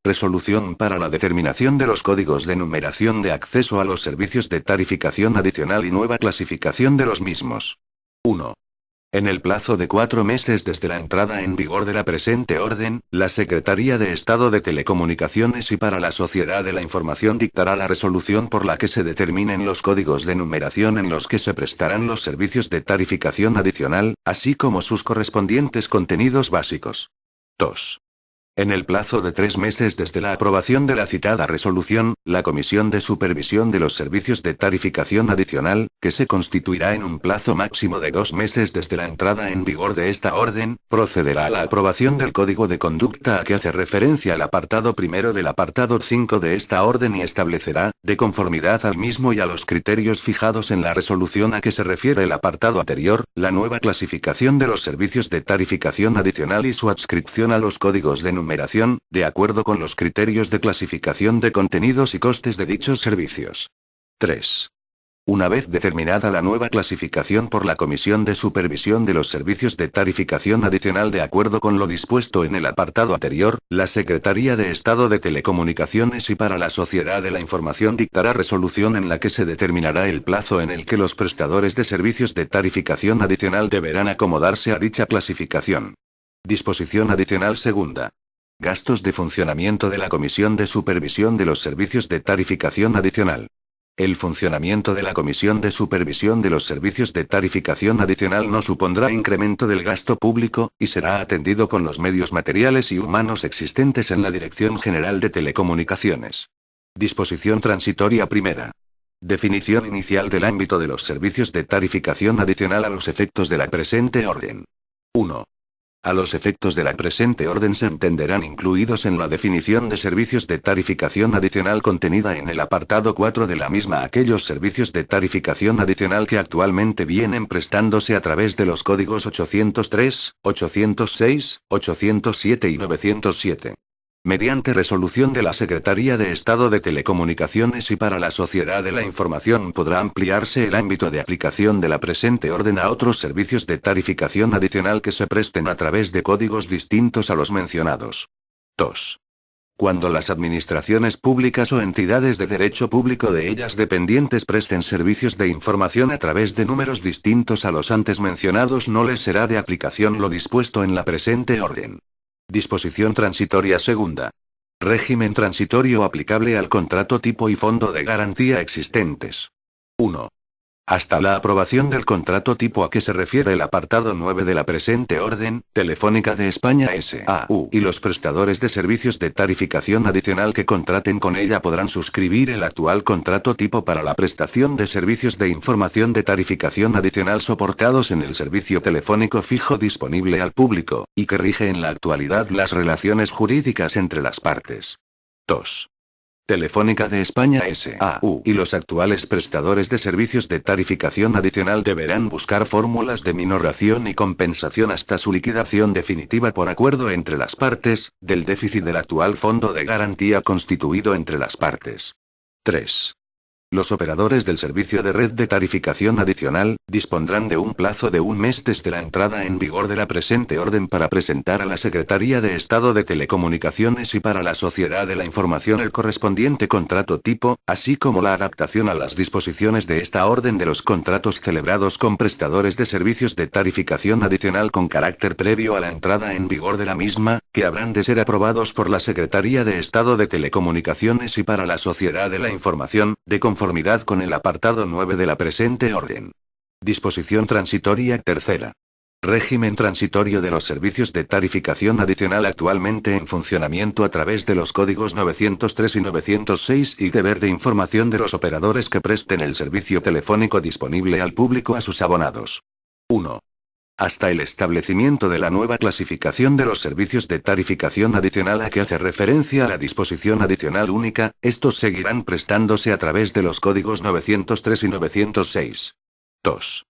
Resolución para la determinación de los códigos de numeración de acceso a los servicios de tarificación adicional y nueva clasificación de los mismos. 1. En el plazo de 4 meses desde la entrada en vigor de la presente orden, la Secretaría de Estado de Telecomunicaciones y para la Sociedad de la Información dictará la resolución por la que se determinen los códigos de numeración en los que se prestarán los servicios de tarificación adicional, así como sus correspondientes contenidos básicos. 2. En el plazo de 3 meses desde la aprobación de la citada resolución, la Comisión de Supervisión de los Servicios de Tarificación Adicional, que se constituirá en un plazo máximo de 2 meses desde la entrada en vigor de esta orden, procederá a la aprobación del Código de Conducta a que hace referencia el apartado primero del apartado 5 de esta orden y establecerá, de conformidad al mismo y a los criterios fijados en la resolución a que se refiere el apartado anterior, la nueva clasificación de los servicios de tarificación adicional y su adscripción a los códigos de numeración, de acuerdo con los criterios de clasificación de contenidos y costes de dichos servicios. 3. Una vez determinada la nueva clasificación por la Comisión de Supervisión de los Servicios de Tarificación Adicional de acuerdo con lo dispuesto en el apartado anterior, la Secretaría de Estado de Telecomunicaciones y para la Sociedad de la Información dictará resolución en la que se determinará el plazo en el que los prestadores de servicios de tarificación adicional deberán acomodarse a dicha clasificación. Disposición adicional segunda. Gastos de funcionamiento de la Comisión de Supervisión de los Servicios de Tarificación Adicional. El funcionamiento de la Comisión de Supervisión de los Servicios de Tarificación Adicional no supondrá incremento del gasto público, y será atendido con los medios materiales y humanos existentes en la Dirección General de Telecomunicaciones. Disposición transitoria primera. Definición inicial del ámbito de los servicios de tarificación adicional a los efectos de la presente orden. 1. A los efectos de la presente orden se entenderán incluidos en la definición de servicios de tarificación adicional contenida en el apartado 4 de la misma aquellos servicios de tarificación adicional que actualmente vienen prestándose a través de los códigos 803, 806, 807 y 907. Mediante resolución de la Secretaría de Estado de Telecomunicaciones y para la Sociedad de la Información podrá ampliarse el ámbito de aplicación de la presente orden a otros servicios de tarificación adicional que se presten a través de códigos distintos a los mencionados. 2. Cuando las administraciones públicas o entidades de derecho público de ellas dependientes presten servicios de información a través de números distintos a los antes mencionados, no les será de aplicación lo dispuesto en la presente orden. Disposición transitoria segunda. Régimen transitorio aplicable al contrato tipo y fondo de garantía existentes. 1. Hasta la aprobación del contrato tipo a que se refiere el apartado 9 de la presente orden, Telefónica de España S.A.U. y los prestadores de servicios de tarificación adicional que contraten con ella podrán suscribir el actual contrato tipo para la prestación de servicios de información de tarificación adicional soportados en el servicio telefónico fijo disponible al público, y que rige en la actualidad las relaciones jurídicas entre las partes. 2. Telefónica de España S.A.U. y los actuales prestadores de servicios de tarificación adicional deberán buscar fórmulas de minoración y compensación hasta su liquidación definitiva por acuerdo entre las partes, del déficit del actual fondo de garantía constituido entre las partes. 3. Los operadores del servicio de red de tarificación adicional, dispondrán de un plazo de un mes desde la entrada en vigor de la presente orden para presentar a la Secretaría de Estado de Telecomunicaciones y para la Sociedad de la Información el correspondiente contrato tipo, así como la adaptación a las disposiciones de esta orden de los contratos celebrados con prestadores de servicios de tarificación adicional con carácter previo a la entrada en vigor de la misma, que habrán de ser aprobados por la Secretaría de Estado de Telecomunicaciones y para la Sociedad de la Información, de conformidad con el apartado 9 de la presente orden. Disposición transitoria tercera. Régimen transitorio de los servicios de tarificación adicional actualmente en funcionamiento a través de los códigos 903 y 906 y deber de información de los operadores que presten el servicio telefónico disponible al público a sus abonados. 1. Hasta el establecimiento de la nueva clasificación de los servicios de tarificación adicional a que hace referencia a la disposición adicional única, estos seguirán prestándose a través de los códigos 903 y 906. 2.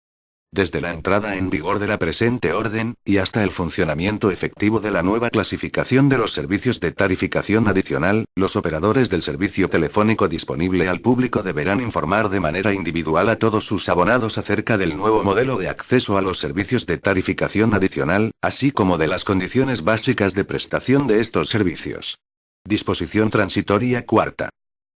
Desde la entrada en vigor de la presente orden, y hasta el funcionamiento efectivo de la nueva clasificación de los servicios de tarificación adicional, los operadores del servicio telefónico disponible al público deberán informar de manera individual a todos sus abonados acerca del nuevo modelo de acceso a los servicios de tarificación adicional, así como de las condiciones básicas de prestación de estos servicios. Disposición transitoria cuarta.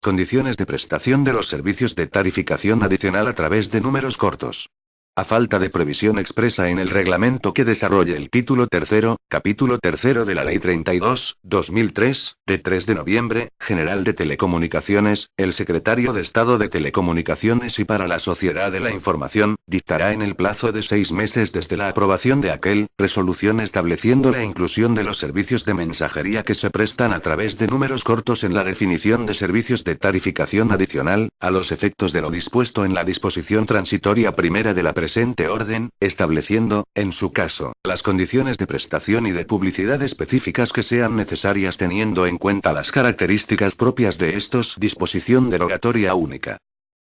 Condiciones de prestación de los servicios de tarificación adicional a través de números cortos. A falta de previsión expresa en el reglamento que desarrolle el título tercero, capítulo tercero de la Ley 32/2003, de 3 de noviembre, General de Telecomunicaciones, el Secretario de Estado de Telecomunicaciones y para la Sociedad de la Información, dictará en el plazo de 6 meses desde la aprobación de aquel, resolución estableciendo la inclusión de los servicios de mensajería que se prestan a través de números cortos en la definición de servicios de tarificación adicional, a los efectos de lo dispuesto en la disposición transitoria primera de la presente orden, estableciendo, en su caso, las condiciones de prestación y de publicidad específicas que sean necesarias teniendo en cuenta las características propias de estos. Disposición derogatoria única.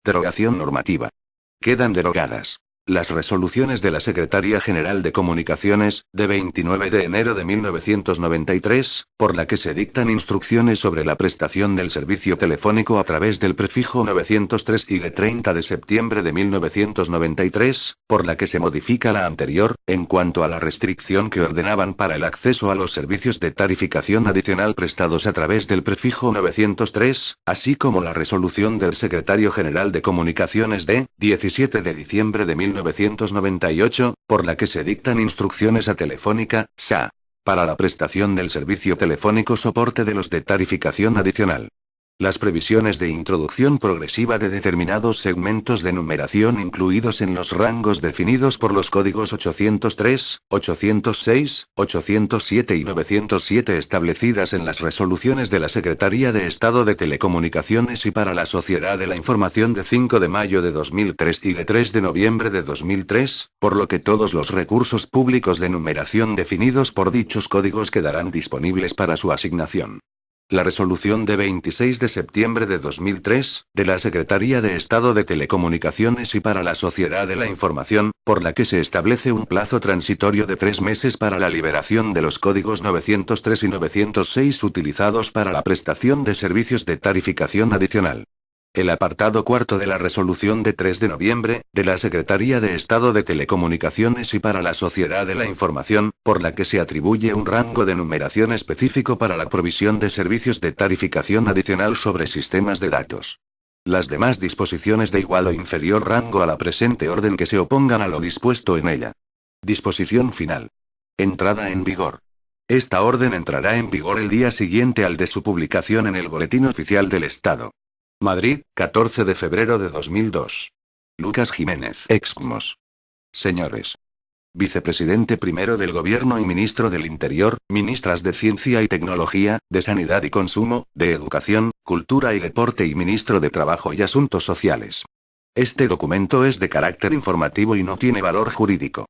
Derogación normativa. Quedan derogadas las resoluciones de la Secretaría General de Comunicaciones, de 29 de enero de 1993, por la que se dictan instrucciones sobre la prestación del servicio telefónico a través del prefijo 903 y de 30 de septiembre de 1993, por la que se modifica la anterior, en cuanto a la restricción que ordenaban para el acceso a los servicios de tarificación adicional prestados a través del prefijo 903, así como la resolución del Secretario General de Comunicaciones de 17 de diciembre de 1998, por la que se dictan instrucciones a Telefónica, S.A. para la prestación del servicio telefónico soporte de los de tarificación adicional. Las previsiones de introducción progresiva de determinados segmentos de numeración incluidos en los rangos definidos por los códigos 803, 806, 807 y 907 establecidas en las resoluciones de la Secretaría de Estado de Telecomunicaciones y para la Sociedad de la Información de 5 de mayo de 2003 y de 3 de noviembre de 2003, por lo que todos los recursos públicos de numeración definidos por dichos códigos quedarán disponibles para su asignación. La resolución de 26 de septiembre de 2003, de la Secretaría de Estado de Telecomunicaciones y para la Sociedad de la Información, por la que se establece un plazo transitorio de 3 meses para la liberación de los códigos 903 y 906 utilizados para la prestación de servicios de tarificación adicional. El apartado cuarto de la resolución de 3 de noviembre, de la Secretaría de Estado de Telecomunicaciones y para la Sociedad de la Información, por la que se atribuye un rango de numeración específico para la provisión de servicios de tarificación adicional sobre sistemas de datos. Las demás disposiciones de igual o inferior rango a la presente orden que se opongan a lo dispuesto en ella. Disposición final. Entrada en vigor. Esta orden entrará en vigor el día siguiente al de su publicación en el Boletín Oficial del Estado. Madrid, 14 de febrero de 2002. Lucas Jiménez, Excmos. Señores. Vicepresidente primero del Gobierno y Ministro del Interior, Ministras de Ciencia y Tecnología, de Sanidad y Consumo, de Educación, Cultura y Deporte y Ministro de Trabajo y Asuntos Sociales. Este documento es de carácter informativo y no tiene valor jurídico.